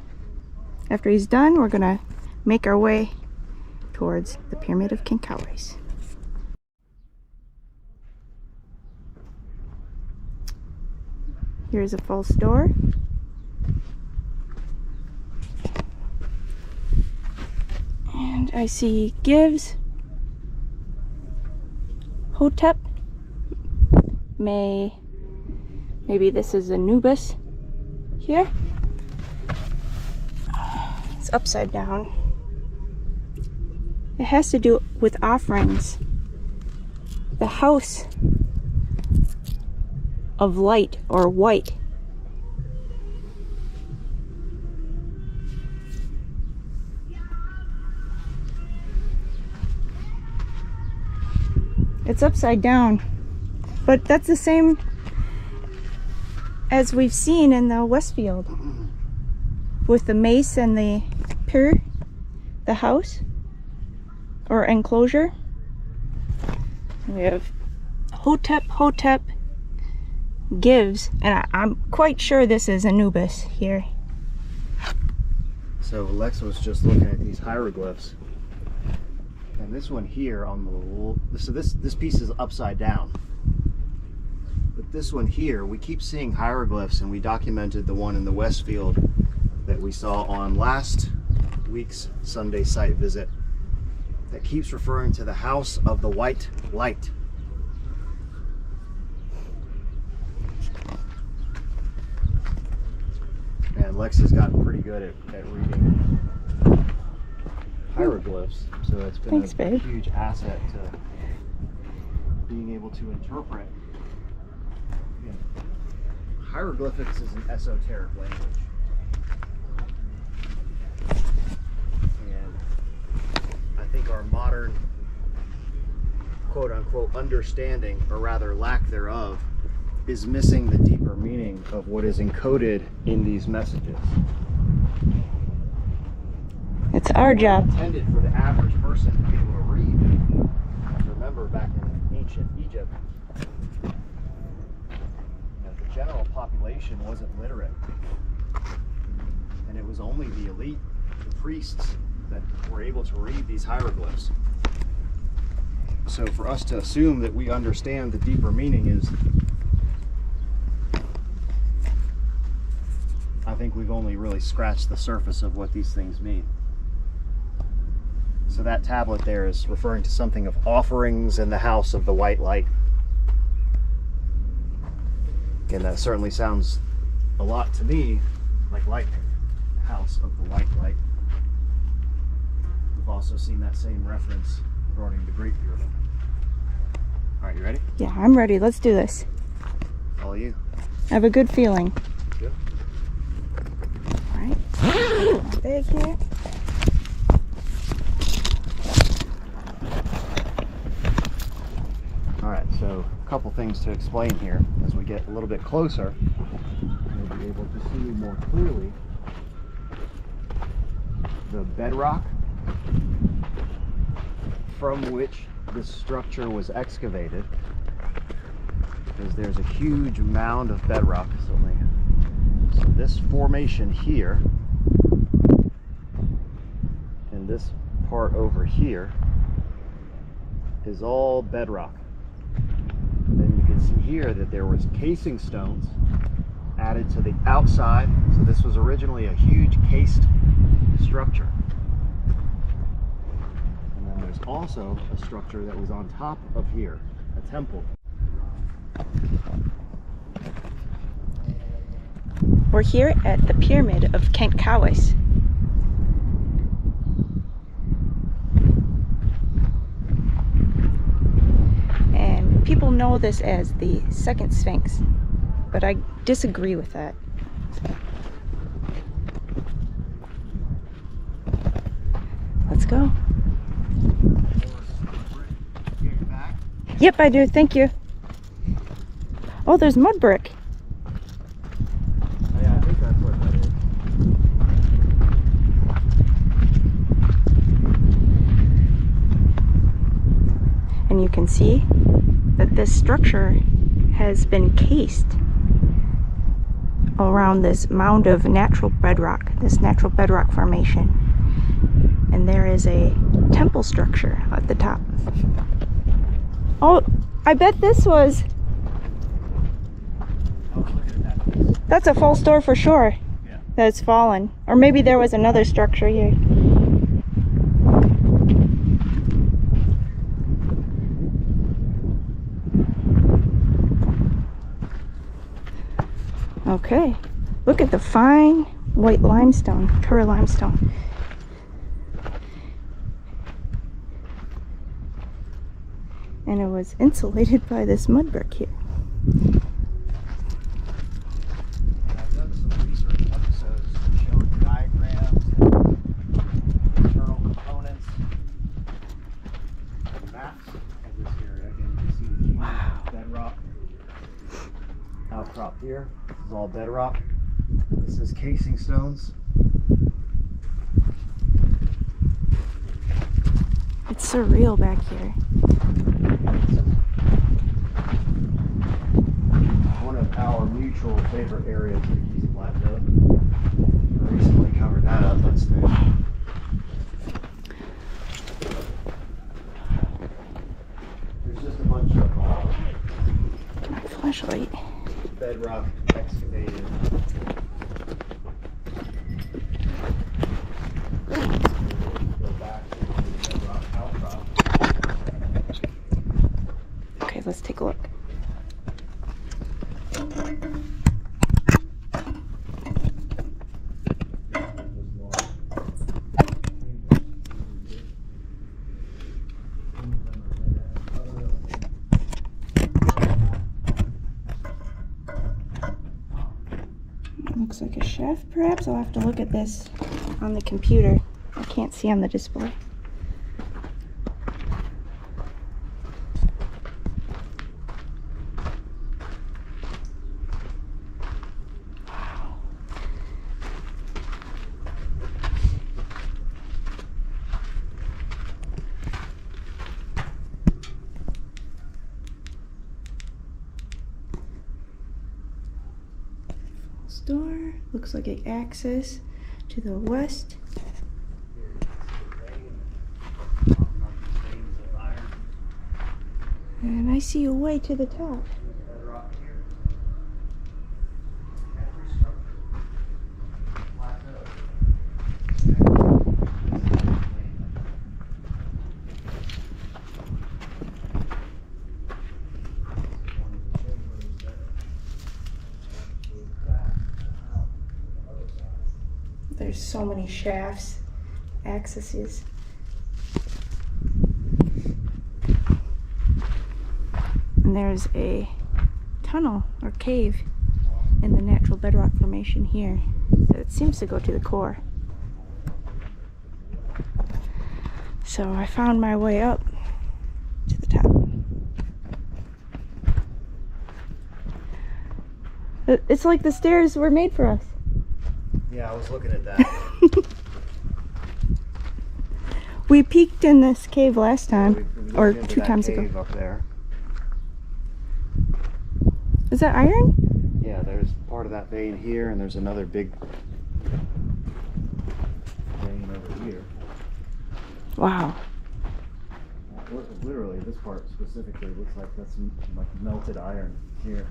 After he's done, we're gonna make our way towards the Pyramid of Khentkaus I. Here's a false door. And I see Gives, Hotep, maybe this is Anubis here. It's upside down. It has to do with offerings. The house of light or white. It's upside down, but that's the same as we've seen in the Westfield with the mace and the pier, the house or enclosure. We have Hotep gives, and I'm quite sure this is Anubis here. So Alexa was just looking at these hieroglyphs, and this one here on the so this piece is upside down, but this one here, we keep seeing hieroglyphs, and we documented the one in the Westfield that we saw on last week's Sunday site visit that keeps referring to the House of the White Light. And Lex has gotten pretty good at reading hieroglyphs, so it's been a huge asset to being able to interpret. Again, hieroglyphics is an esoteric language. And I think our modern quote-unquote understanding, or rather lack thereof, is missing the deeper meaning of what is encoded in these messages. It's our job. Intended for the average person to be able to read. Remember, back in ancient Egypt, the general population wasn't literate, and it was only the elite, the priests, that were able to read these hieroglyphs. So for us to assume that we understand the deeper meaning is, I think we've only really scratched the surface of what these things mean. So that tablet there is referring to something of offerings in the House of the White Light. And that certainly sounds a lot to me like lightning, the House of the White Light. We've also seen that same reference regarding the Great Pyramid. All right, you ready? Yeah, I'm ready. Let's do this. All you. I have a good feeling. Good. All right. Put my bag here. All right, so a couple things to explain here. As we get a little bit closer, we'll be able to see more clearly the bedrock from which this structure was excavated, because there's a huge mound of bedrock. So this formation here and this part over here is all bedrock. And then you can see here that there was casing stones added to the outside. So this was originally a huge cased structure. And then there's also a structure that was on top of here, a temple. We're here at the Pyramid of Khentkaus. And people know this as the second Sphinx, but I disagree with that. Let's go. Yep, I do. Thank you. Oh, there's mud brick. Yeah, I think that's what that is. And you can see that this structure has been cased around this mound of natural bedrock, this natural bedrock formation. And there is a temple structure at the top. Oh, I bet this was... Oh, look at that piece. That's a false door for sure. Yeah. That's fallen. Or maybe there was another structure here. Okay. Look at the fine white limestone, Kura limestone. And it was insulated by this mud brick here. I've done some research episodes showing diagrams and internal components and maps of this area. Again, you can see the huge bedrock outcrop here. This is all bedrock. This is casing stones. It's surreal back here. There's just a bunch of My flashlight. bedrock excavated. Go back to the bedrock outcrop. Okay, let's take a look. Looks like a shaft, perhaps. I'll have to look at this on the computer. I can't see on the display. Door looks like an access to the west. And I see a way to the top. There's so many shafts, accesses. And there's a tunnel or cave in the natural bedrock formation here that seems to go to the core. So I found my way up to the top. It's like the stairs were made for us. Yeah, I was looking at that. We peeked in this cave last time, We or looked into 2 that times ago. cave up there. Is that iron? Yeah, there's part of that vein here, and there's another big vein over here. Wow. Literally, this part specifically looks like that's like melted iron here.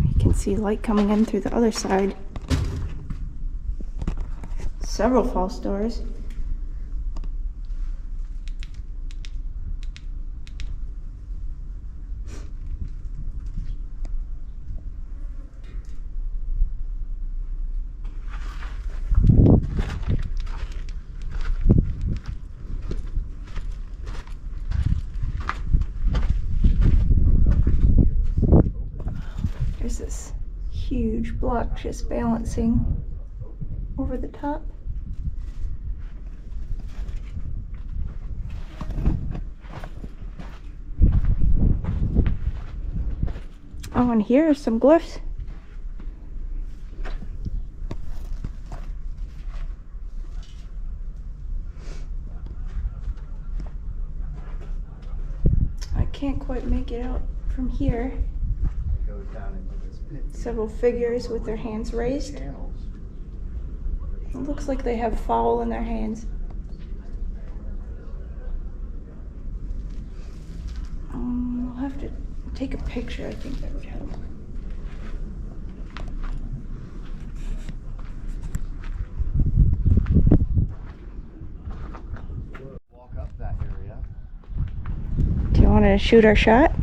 You can see light coming in through the other side. Several false doors. There's this huge block just balancing over the top. Oh, and here are some glyphs. I can't quite make it out from here. Goes down into this pit. Several figures with their hands raised. Channels. It looks like they have fowl in their hands. I'll have to take a picture. I think that would help. Walk up that area. Do you want to shoot our shot?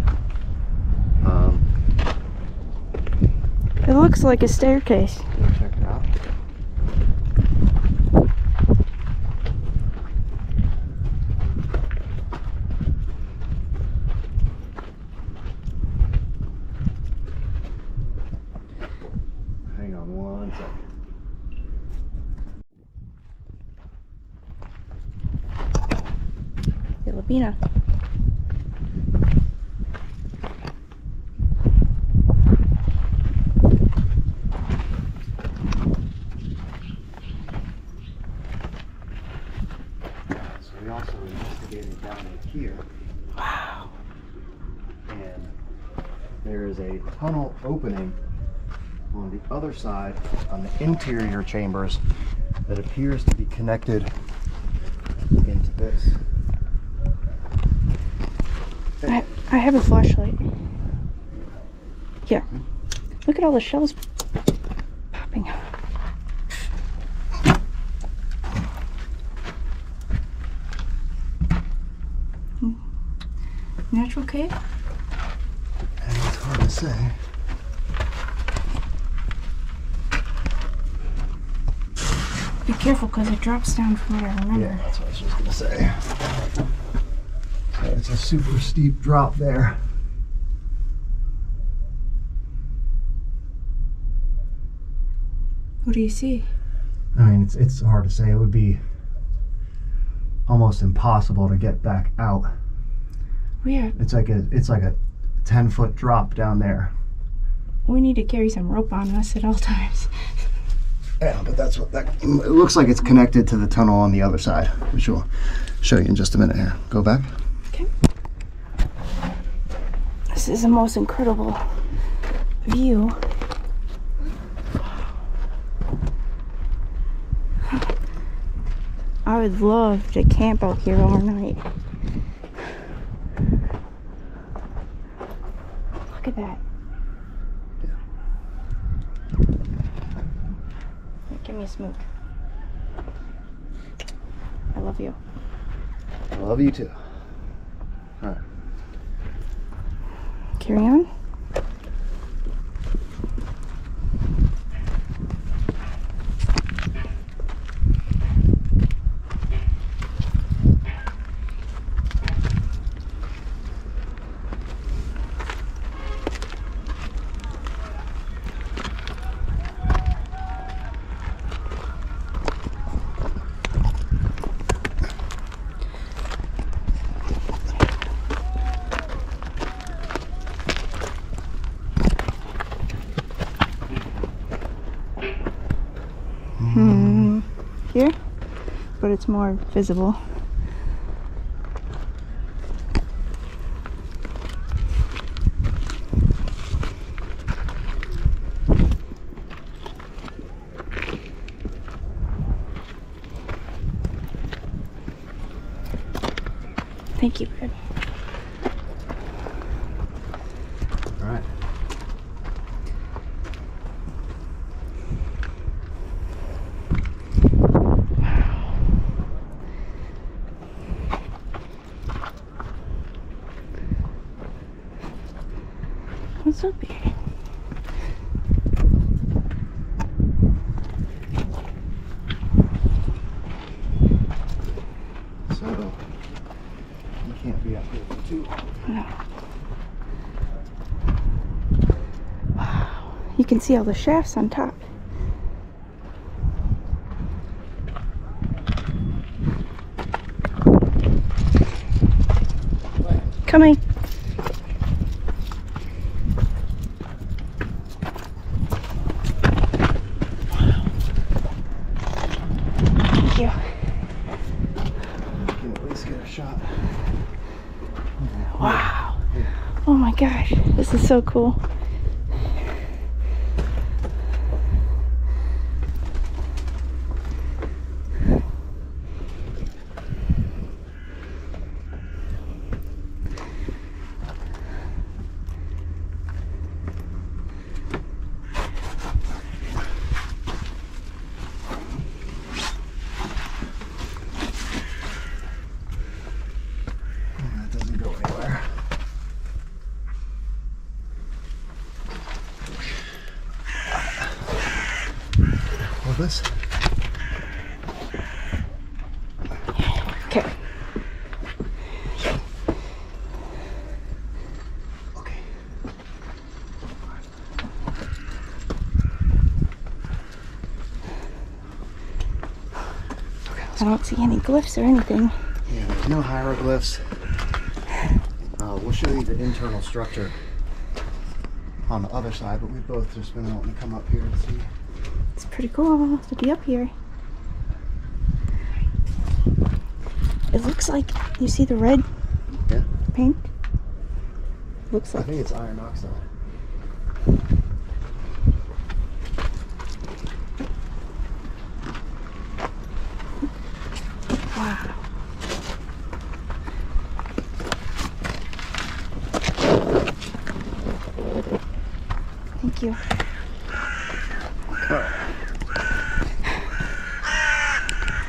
It looks like a staircase. Go check it out. Hang on one second. Filipina. We also investigated down in here. Wow. And there is a tunnel opening on the other side, on the interior chambers, that appears to be connected into this. I have a flashlight. Here. Look at all the shells popping out. Natural cave? And it's hard to say. Be careful because it drops down from what I remember. Yeah, that's what I was just gonna say. So it's a super steep drop there. What do you see? I mean, it's hard to say. It would be almost impossible to get back out. Weird. It's like a 10-foot drop down there. We need to carry some rope on us at all times. Yeah, but that's what that. It looks like it's connected to the tunnel on the other side, which we'll show you in just a minute. Here, go back. Okay. This is the most incredible view. I would love to camp out here overnight. Look at that. Give me a smooch. I love you. I love you too. All right. Carry on. Here, but it's more visible. Thank you, babe. All right. What's up here? So you can't be up here for too long. No. Wow. You can see all the shafts on top. Coming. Thank you. Can at least get a shot. Wow. Oh my gosh. This is so cool. That doesn't go anywhere. Hold this. Okay. Okay. I don't see any glyphs or anything. Yeah, there's no hieroglyphs. We'll show you the internal structure on the other side, but we've both just been wanting to come up here and see. It's pretty cool to be up here. It looks like, you see the red Yeah, paint? Looks I like. think it's iron oxide. Wow. Thank you.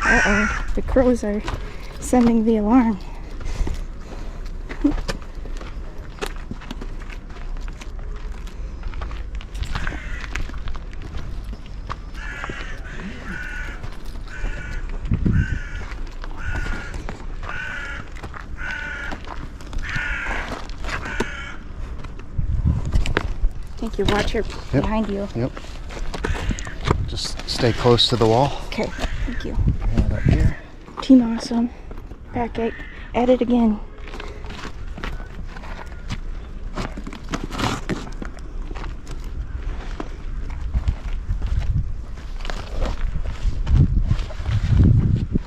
Uh-oh, the crows are sending the alarm. Thank you. Watch her behind you. Yep. Just stay close to the wall. Okay, thank you. And up here. Team awesome. Back at it again.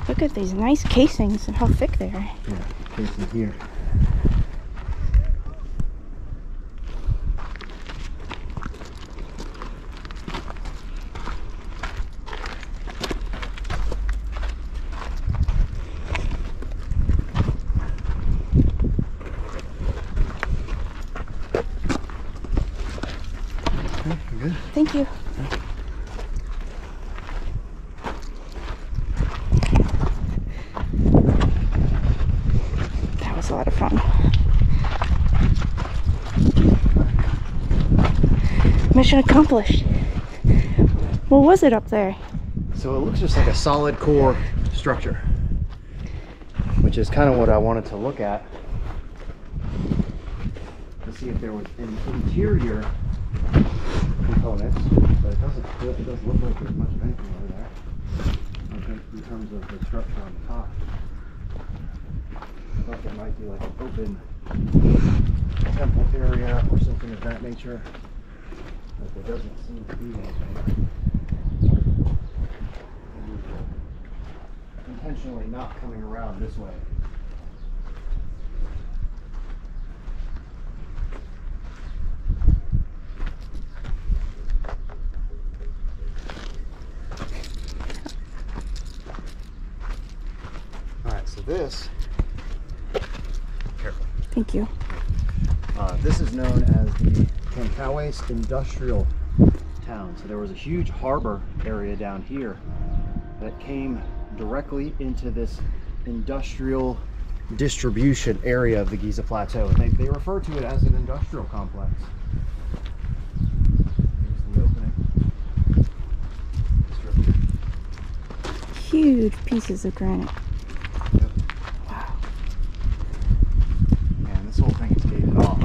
Look at these nice casings and how thick they are. Yeah, casing here. Good. Thank you. That was a lot of fun. Mission accomplished. What was it up there? So it looks just like a solid core structure, which is kind of what I wanted to look at to see if there was an interior components, but it doesn't look like there's much of anything over there. I think in terms of the structure on the top. I thought there might be like an open temple area or something of that nature, but there doesn't seem to be anything. Intentionally not coming around this way. This, careful. Thank you. This is known as the Khentkaus industrial town. So there was a huge harbor area down here that came directly into this industrial distribution area of the Giza Plateau. And they refer to it as an industrial complex. Here's the opening. Huge pieces of granite. This whole thing is gated off.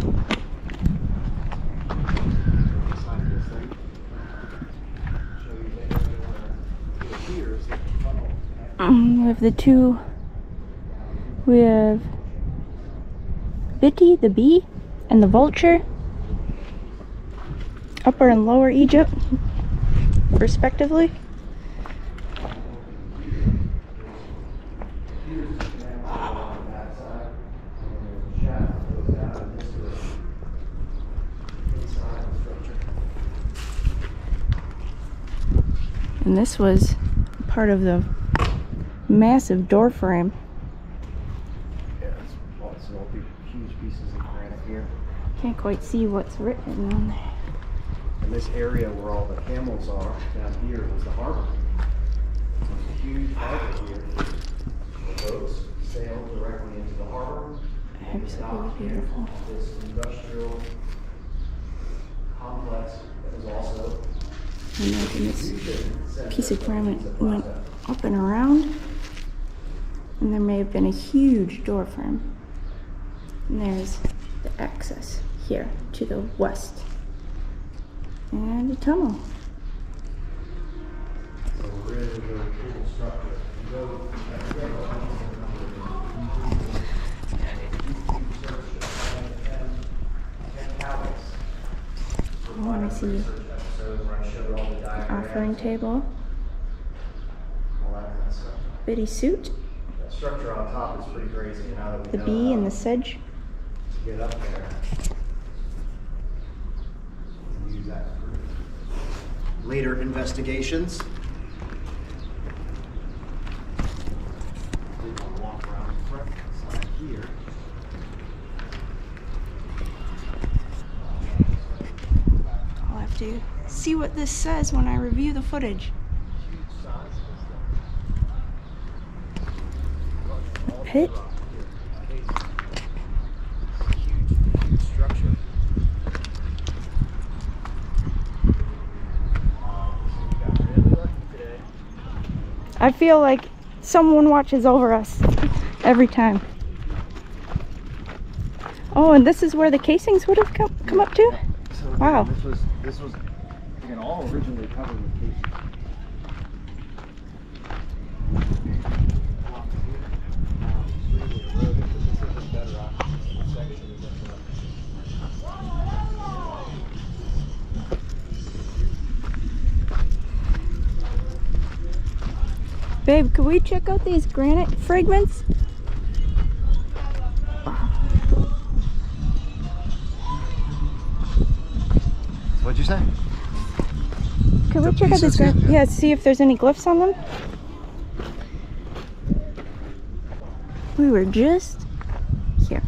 We have the two. We have Bitty, the bee, and the vulture. Upper and Lower Egypt, respectively. And this was part of the massive door frame. Yeah, it's all big, huge pieces of granite here. Can't quite see what's written on there. And this area where all the camels are down here was the harbor. So there's a huge harbor here. The boats sail directly into the harbor. Absolutely beautiful. This industrial complex that was also. Imagine this piece of granite went up and around, and there may have been a huge door frame. And there's the access here to the west, and a tunnel. It's a really, really cool structure. I want to see offering table, bitty suit, That structure on top is pretty crazy. Now that we the know bee how and the sedge. to get up there. Use that for later investigations. Did front side here. I'll have to see what this says when I review the footage. Pit? Huge structure. We got really lucky today. I feel like someone watches over us every time. Oh, and this is where the casings would have come up to? So Wow. This was again all originally covered with casing. Babe, could we check out these granite fragments? What'd you say? Could we The check out these pieces, yeah. granite? Yeah, see if there's any glyphs on them. We were just here.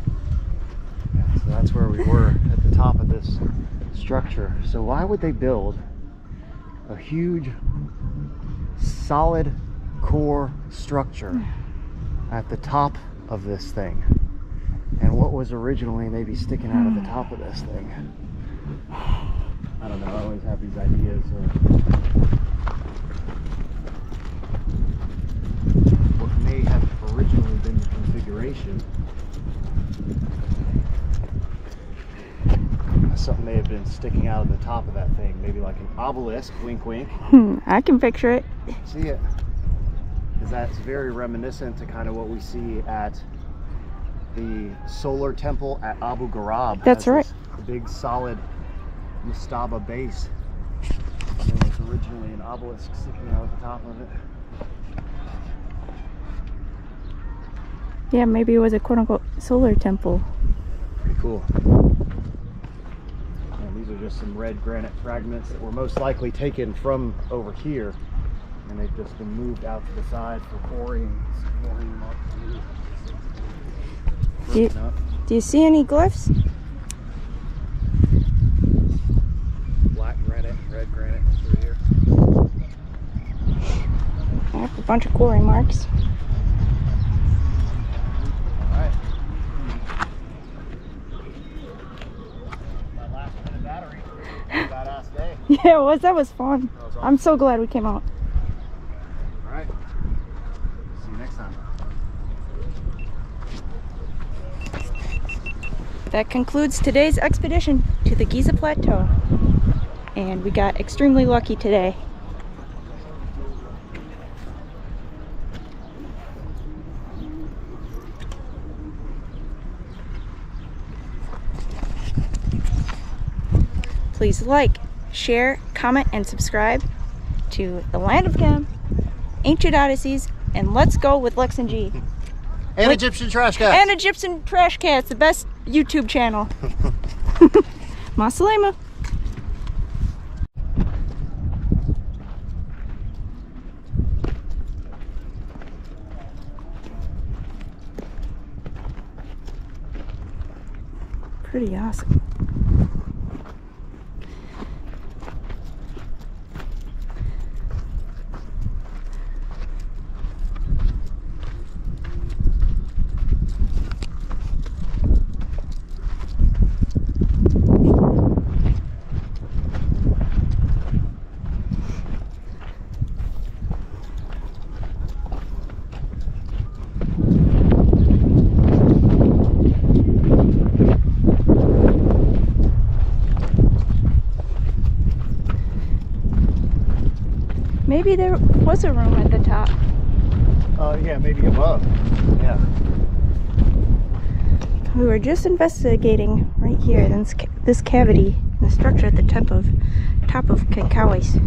Yeah, so that's where we were at the top of this structure. So why would they build a huge solid core structure at the top of this thing? And what was originally maybe sticking out of the top of this thing? I don't know, I always have these ideas of what may have originally been the configuration. Something may have been sticking out of the top of that thing, maybe like an obelisk, wink wink. I can picture it. See it? Because that's very reminiscent to kind of what we see at the solar temple at Abu Ghraib. That's right. This big solid Mustaba base. And there was originally an obelisk sticking out at the top of it. Yeah, maybe it was a quote-unquote solar temple. Pretty cool. And these are just some red granite fragments that were most likely taken from over here, and they've just been moved out to the side for quarrying. Do you see any glyphs? Black granite, red granite through here. I have a bunch of quarry marks. All right. My last minute battery. Badass day. Yeah, it was. That was fun. That was awesome. I'm so glad we came out. All right. See you next time. That concludes today's expedition to the Giza Plateau. And we got extremely lucky today. Please like, share, comment, and subscribe to The Land of Chem, Ancient Odysseys, and Let's Go with Lex and G. And Wait. Egyptian trash cats. And Egyptian Trash Cats, the best YouTube channel. Masalema. Pretty awesome. Maybe there was a room at the top. Yeah, maybe above. Yeah. We were just investigating right here, this cavity, the structure at the top of Khentkaus.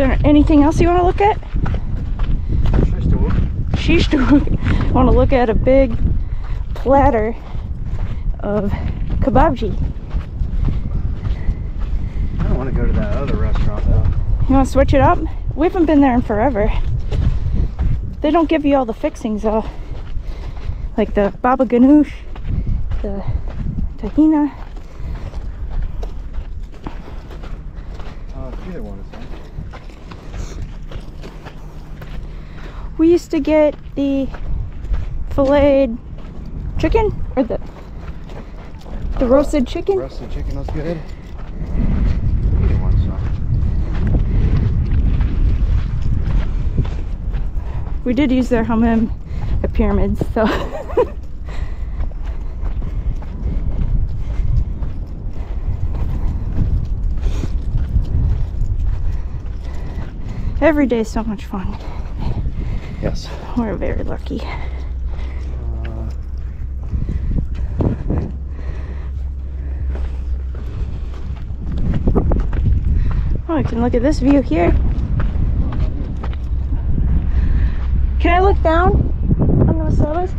there anything else you want to look at? Sheesh, I want to look at a big platter of kebabji. I don't want to go to that other restaurant though. You want to switch it up? We haven't been there in forever. They don't give you all the fixings though. Like the baba ganoush, the tahina. Either one is fine. We used to get the filleted chicken or the roasted chicken. Roasted chicken was good. Either one's fine. We did use their hammam at Pyramids, so. Every day is so much fun. Yes. We're very lucky. Oh, I can look at this view here. Can I look down on the Mustabas?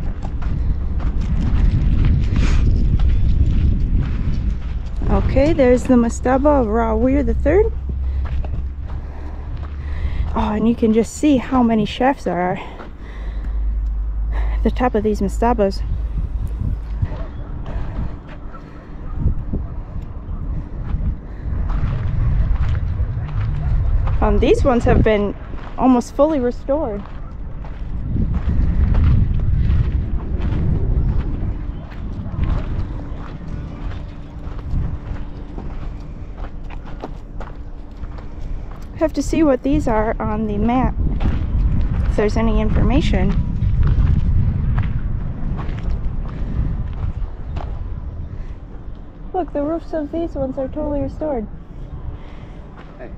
Okay, there's the Mastaba of RaWer III. Oh, and you can just see how many shafts there are at the top of these mastabas. These ones have been almost fully restored. Have to see what these are on the map, if there's any information. Look, the roofs of these ones are totally restored. Hey.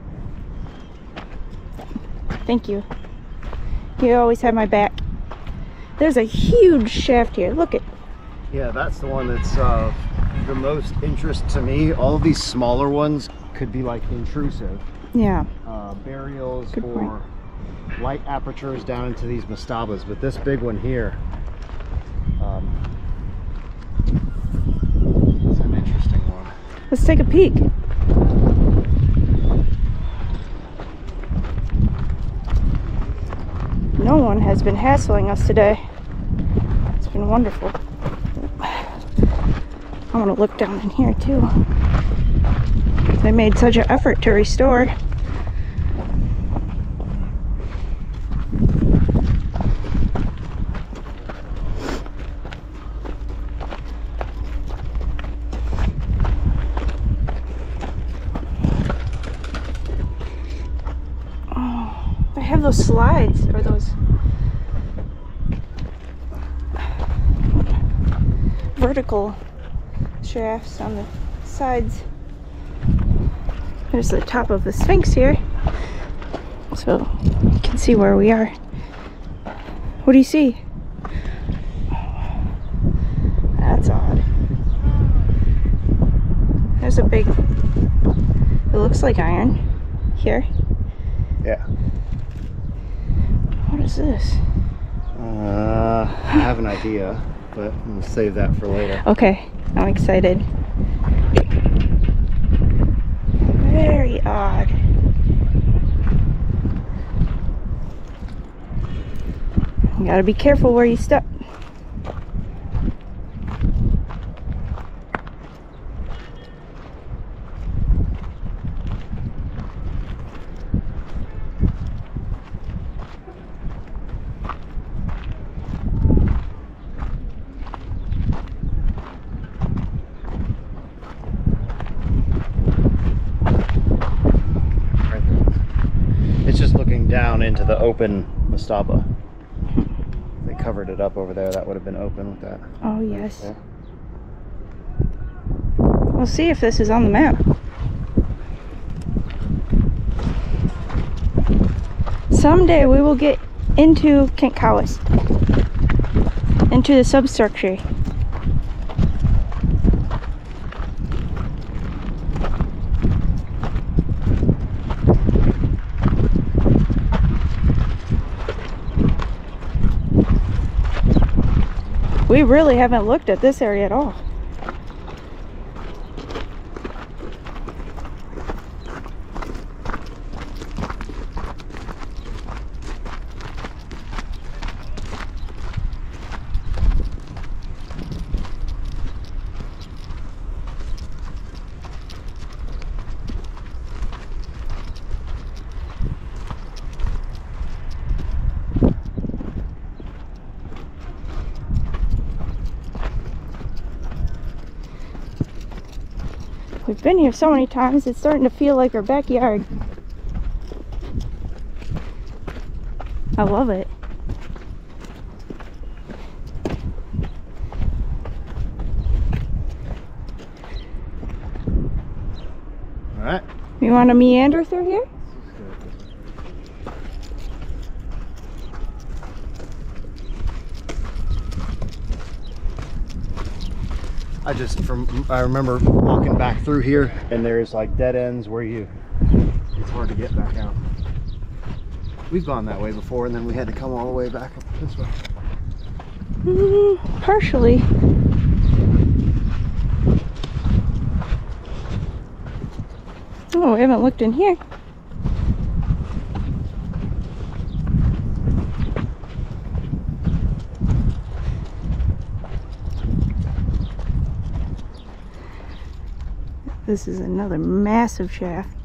Thank you. You always have my back. There's a huge shaft here. Look at. Yeah, that's the one that's the most interest to me. All of these smaller ones could be like intrusive. Yeah. Burials Good or point. light apertures down into these mastabas, but this big one here is an interesting one. Let's take a peek. No one has been hassling us today. It's been wonderful. I want to look down in here too. They made such an effort to restore. Oh, they have those slides or those vertical shafts on the sides. There's the top of the Sphinx here, so you can see where we are. What do you see? That's odd. There's a big, it looks like iron here. Yeah. What is this? I have an idea, but we'll save that for later. Okay, I'm excited. Very odd. You gotta be careful where you step. Down into the open Mustaba. They covered it up over there. That would have been open with that. Oh yes. There. We'll see if this is on the map. Someday we will get into Khentkaus, into the substructure. We really haven't looked at this area at all. We've been here so many times, it's starting to feel like our backyard. I love it. All right. You want to meander through here? I remember walking back through here, and there's like dead ends where it's hard to get back out. We've gone that way before, and then we had to come all the way back up this way. Partially. Oh, we haven't looked in here. This is another massive shaft.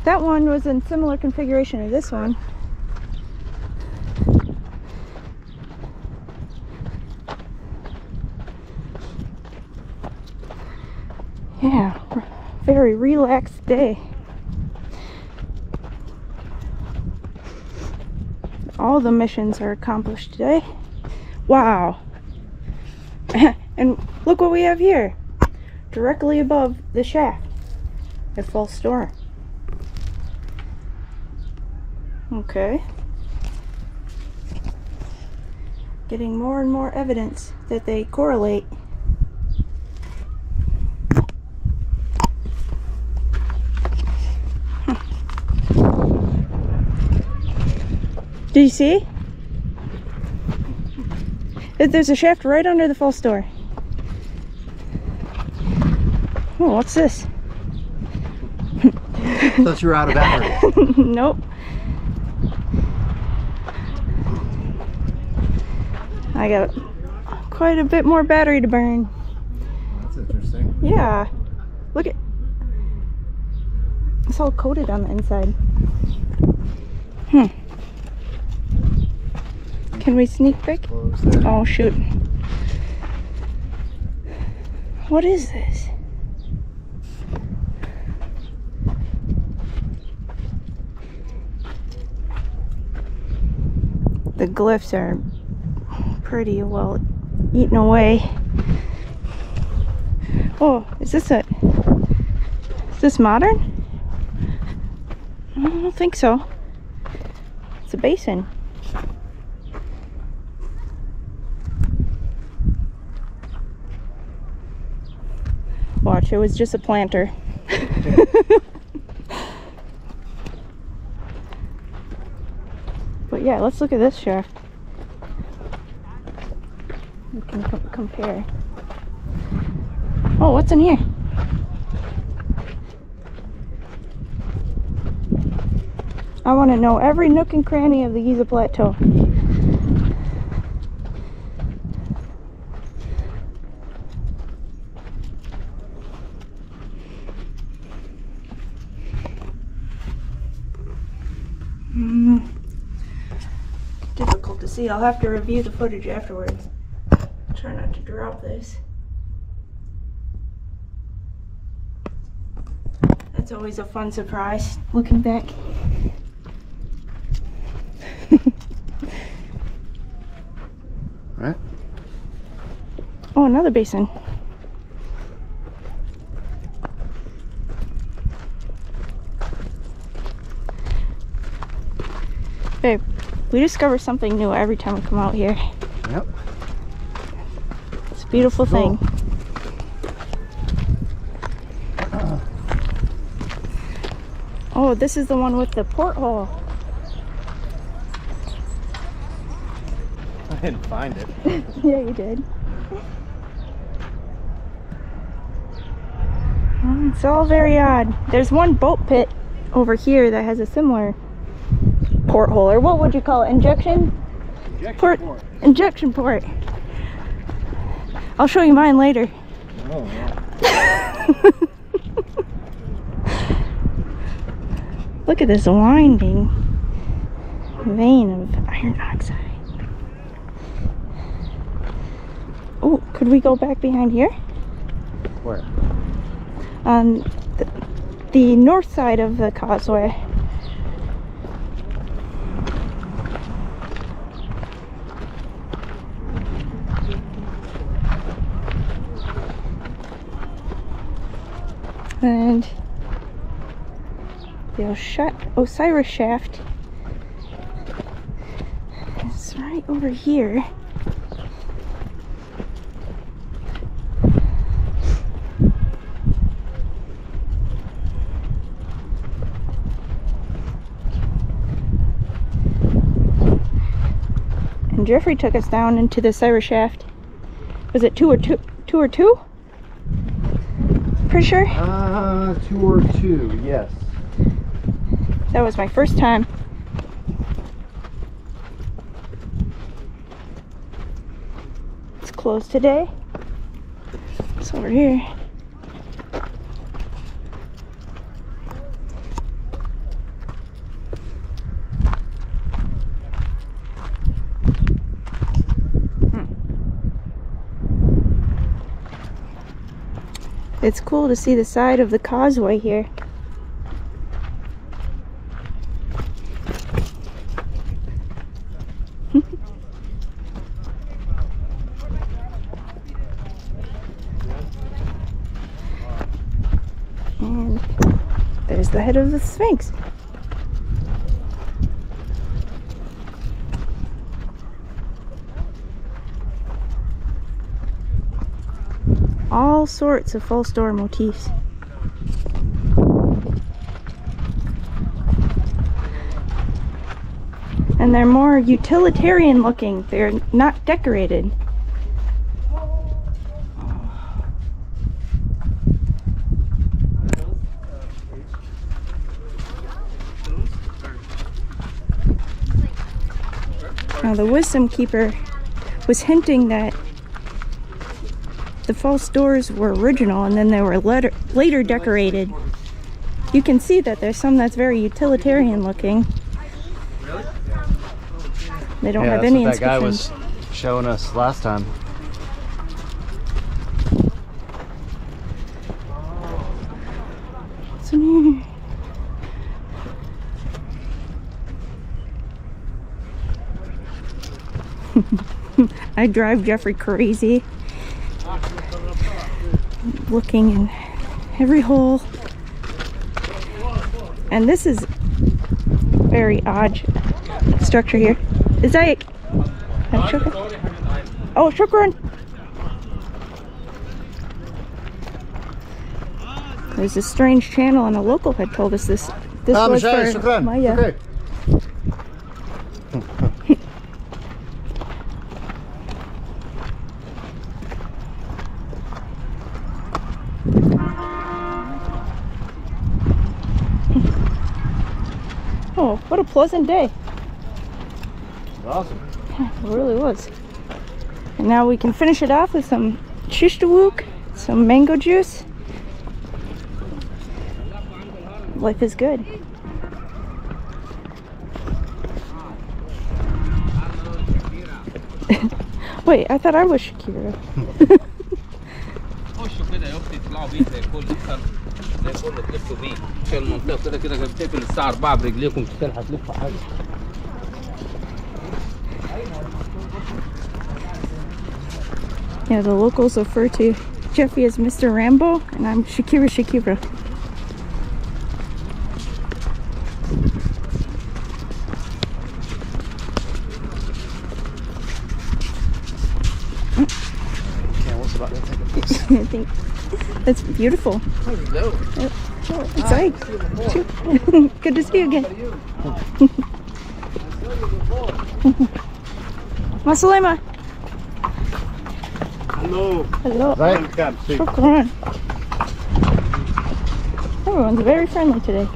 That one was in similar configuration to this one. Yeah, very relaxed day. All the missions are accomplished today. Wow. And look what we have here. Directly above the shaft. A false door. Okay. Getting more and more evidence that they correlate. Do you see? There's a shaft right under the false door. Oh, what's this? Thought you were out of battery. Nope. I got quite a bit more battery to burn. That's interesting. Yeah. Look at... It's all coated on the inside. Can we sneak peek? Oh, shoot. What is this? The glyphs are pretty well eaten away. Oh, is this modern? I don't think so. It's a basin. Watch, it was just a planter. But yeah, let's look at this shaft. We can compare. Oh, what's in here? I want to know every nook and cranny of the Giza Plateau. Difficult to see. I'll have to review the footage afterwards. Try not to drop this. That's always a fun surprise, looking back. Right. Oh, another basin. Babe, we discover something new every time we come out here. Yep. It's a beautiful thing. Oh, this is the one with the porthole. didn't find it. Yeah, you did. It's all very odd. There's one boat pit over here that has a similar porthole, or what would you call it? Injection port? Injection port. I'll show you mine later. Oh, yeah. Look at this winding vein of iron oxide. Oh, could we go back behind here? Where? On the north side of the causeway. And the Osiris shaft is right over here. And Geoffrey took us down into the Osiris shaft. Was it two or two? Pretty sure? 2 or 2, yes. That was my first time. It's closed today. It's over here. It's cool to see the side of the causeway here. And there's the head of the Sphinx. All sorts of false door motifs. And they're more utilitarian looking. They're not decorated. Now the Wisdom Keeper was hinting that the false doors were original and then they were later decorated. You can see that there's some that's very utilitarian looking. They don't have any inscriptions. That guy was showing us last time. What's in here? I drive Geoffrey crazy. Looking in every hole. And this is very odd structure here. Is that shukran? Oh, shukran! There's a strange channel, and a local had told us this was for Maya. Okay. Oh, what a pleasant day. Awesome. It really was. And now we can finish it off with some shishtawuk, some mango juice. Life is good. Wait, I thought I was Shakira. Yeah, the locals refer to Geoffrey as Mr. Rambo, and I'm Shakira. I think that's beautiful. Oh, it's like good to see you again. Masalema. Hello. Hello. Welcome. Shukran. Everyone's very friendly today.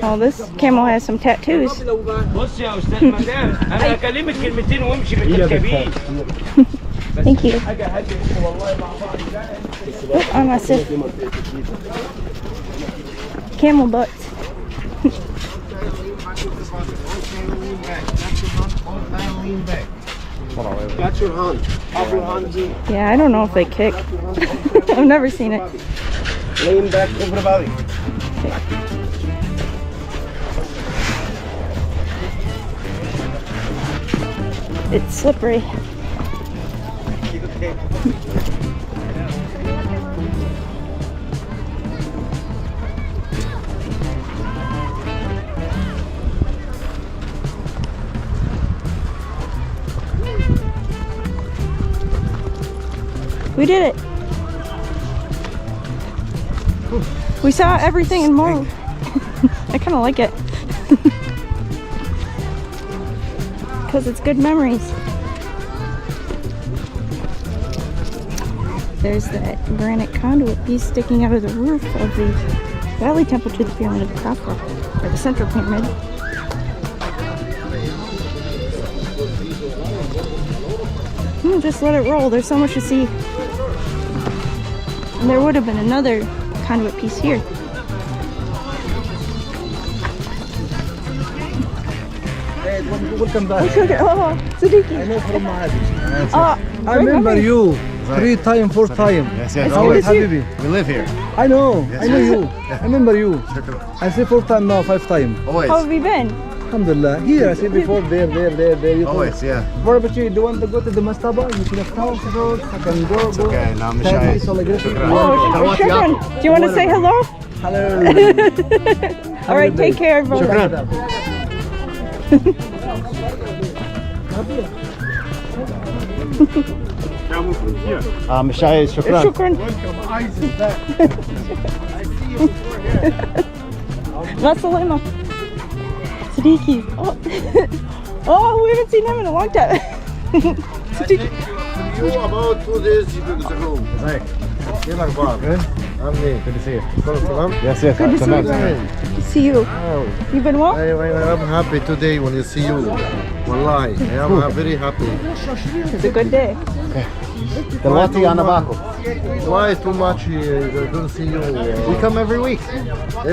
Oh, this camel has some tattoos. Thank you. Oh, I'm a sip. Camel butts. Got your hand. Up your hand. Yeah, I don't know if they kick. I've never seen it. Lean back over the body. It's slippery. We did it. We saw everything and more. I kind of like it. Because it's good memories. There's that granite conduit piece sticking out of the roof of the valley temple to the Pyramid of Khentkaus, or the central pyramid. Just let it roll. There's so much to see. And there would have been another conduit piece here. Welcome back. Oh, Siddiqui. I know from Mahadi. Oh, I remember you 3 times, 4 times. Yes, It's yes. good Always. to see you. Habibi. We live here. I know. Yes, I know yes. you. I remember you. I say 4 times now, 5 times. Always. How have you been? Alhamdulillah. Here I say before, there. You Always, yeah. What about you? Do you want to go to the Mastaba? You can cross the road. I can go. It's okay. No, I'm Thank shy. you, so like this. Shukran. Oh, Tawati shukran. Apple. Do you want to say hello? Hello. All right, take care, everyone. Shukran. Mashayikh, shukran. Shukran. Masalema. Siddiqui. Oh. Oh, we haven't seen him in a long time. Siddiqui. You about 2 days ago. Right. كيف اخبارك؟ Good. عامل ايه؟ Good to see you. كله تمام؟ Yes, yes. Good to see you. Tamam. Good to see you. Oh, You been well? I'm happy today when you see you. Wallahi, I am very happy. It's a good day. Dawati Anabako. Why too much don't see you? We come every week.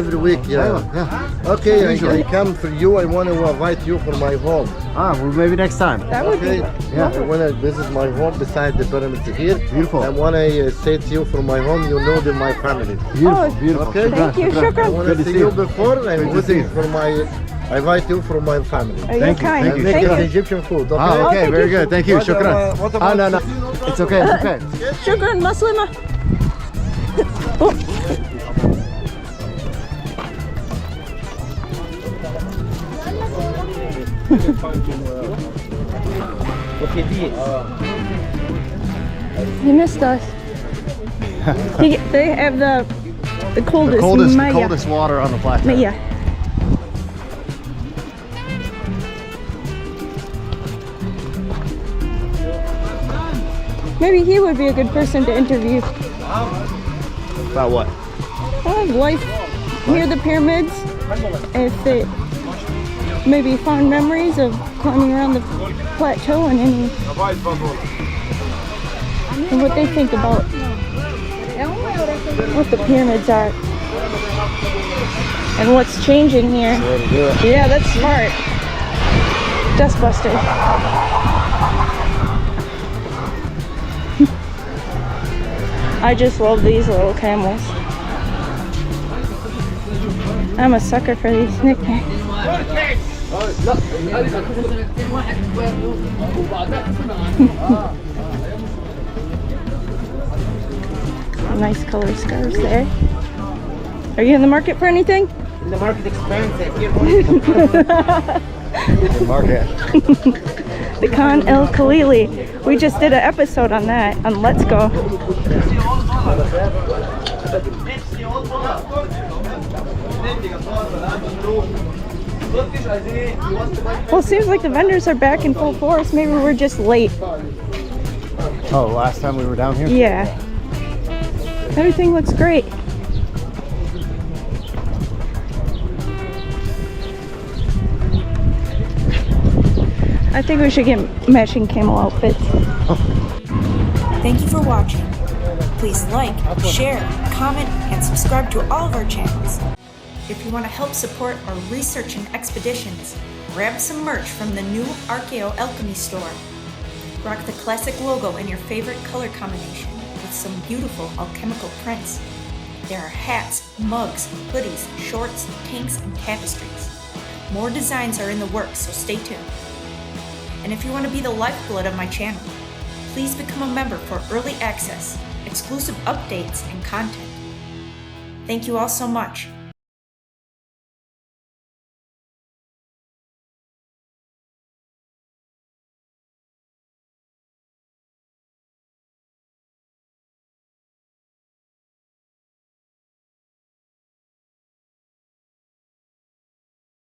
Every week, yeah. Yeah. Okay, Usually. I come for you. I want to invite you for my home. Well, maybe next time. That would Okay, be. Yeah. I want to visit my home beside the pyramids here. Beautiful. And when I say to you for my home, you know my family. Beautiful, Oh, beautiful. okay. Thank you, I shukran. want Good to to see see you you. before and Good to see waiting you. for my. I invite you for my family. Are you Thank you, kind? thank you. Make Thank it you. Egyptian food, okay? Ah, okay, thank very you. good. Thank you. What Shukran. what about No. It's okay, it's okay. Shukran, Maslima. Oh. You missed us. They have the coldest, Maya. Coldest water on the plateau. Maya. Maybe he would be a good person to interview. About what? Life near the pyramids. If they maybe fond memories of climbing around the plateau and what they think about what the pyramids are and what's changing here. Yeah, that's smart. Dustbuster. I just love these little camels. I'm a sucker for these nicknames. Nice color scarves there. Are you in the market for anything? The market expensive. The market. The Khan El Khalili. We just did an episode on that, on Let's Go. Well, it seems like the vendors are back in full force. Maybe we're just late. Oh, last time we were down here? Yeah. Everything looks great. I think we should get matching camel outfits. Thank you for watching. Please like, share, comment, and subscribe to all of our channels. If you want to help support our research and expeditions, grab some merch from the new Archaeo.alchemy store. Rock the classic logo in your favorite color combination with some beautiful alchemical prints. There are hats, mugs, hoodies, shorts, tanks, and tapestries. More designs are in the works, so stay tuned. And if you want to be the lifeblood of my channel, please become a member for early access, exclusive updates, and content. Thank you all so much.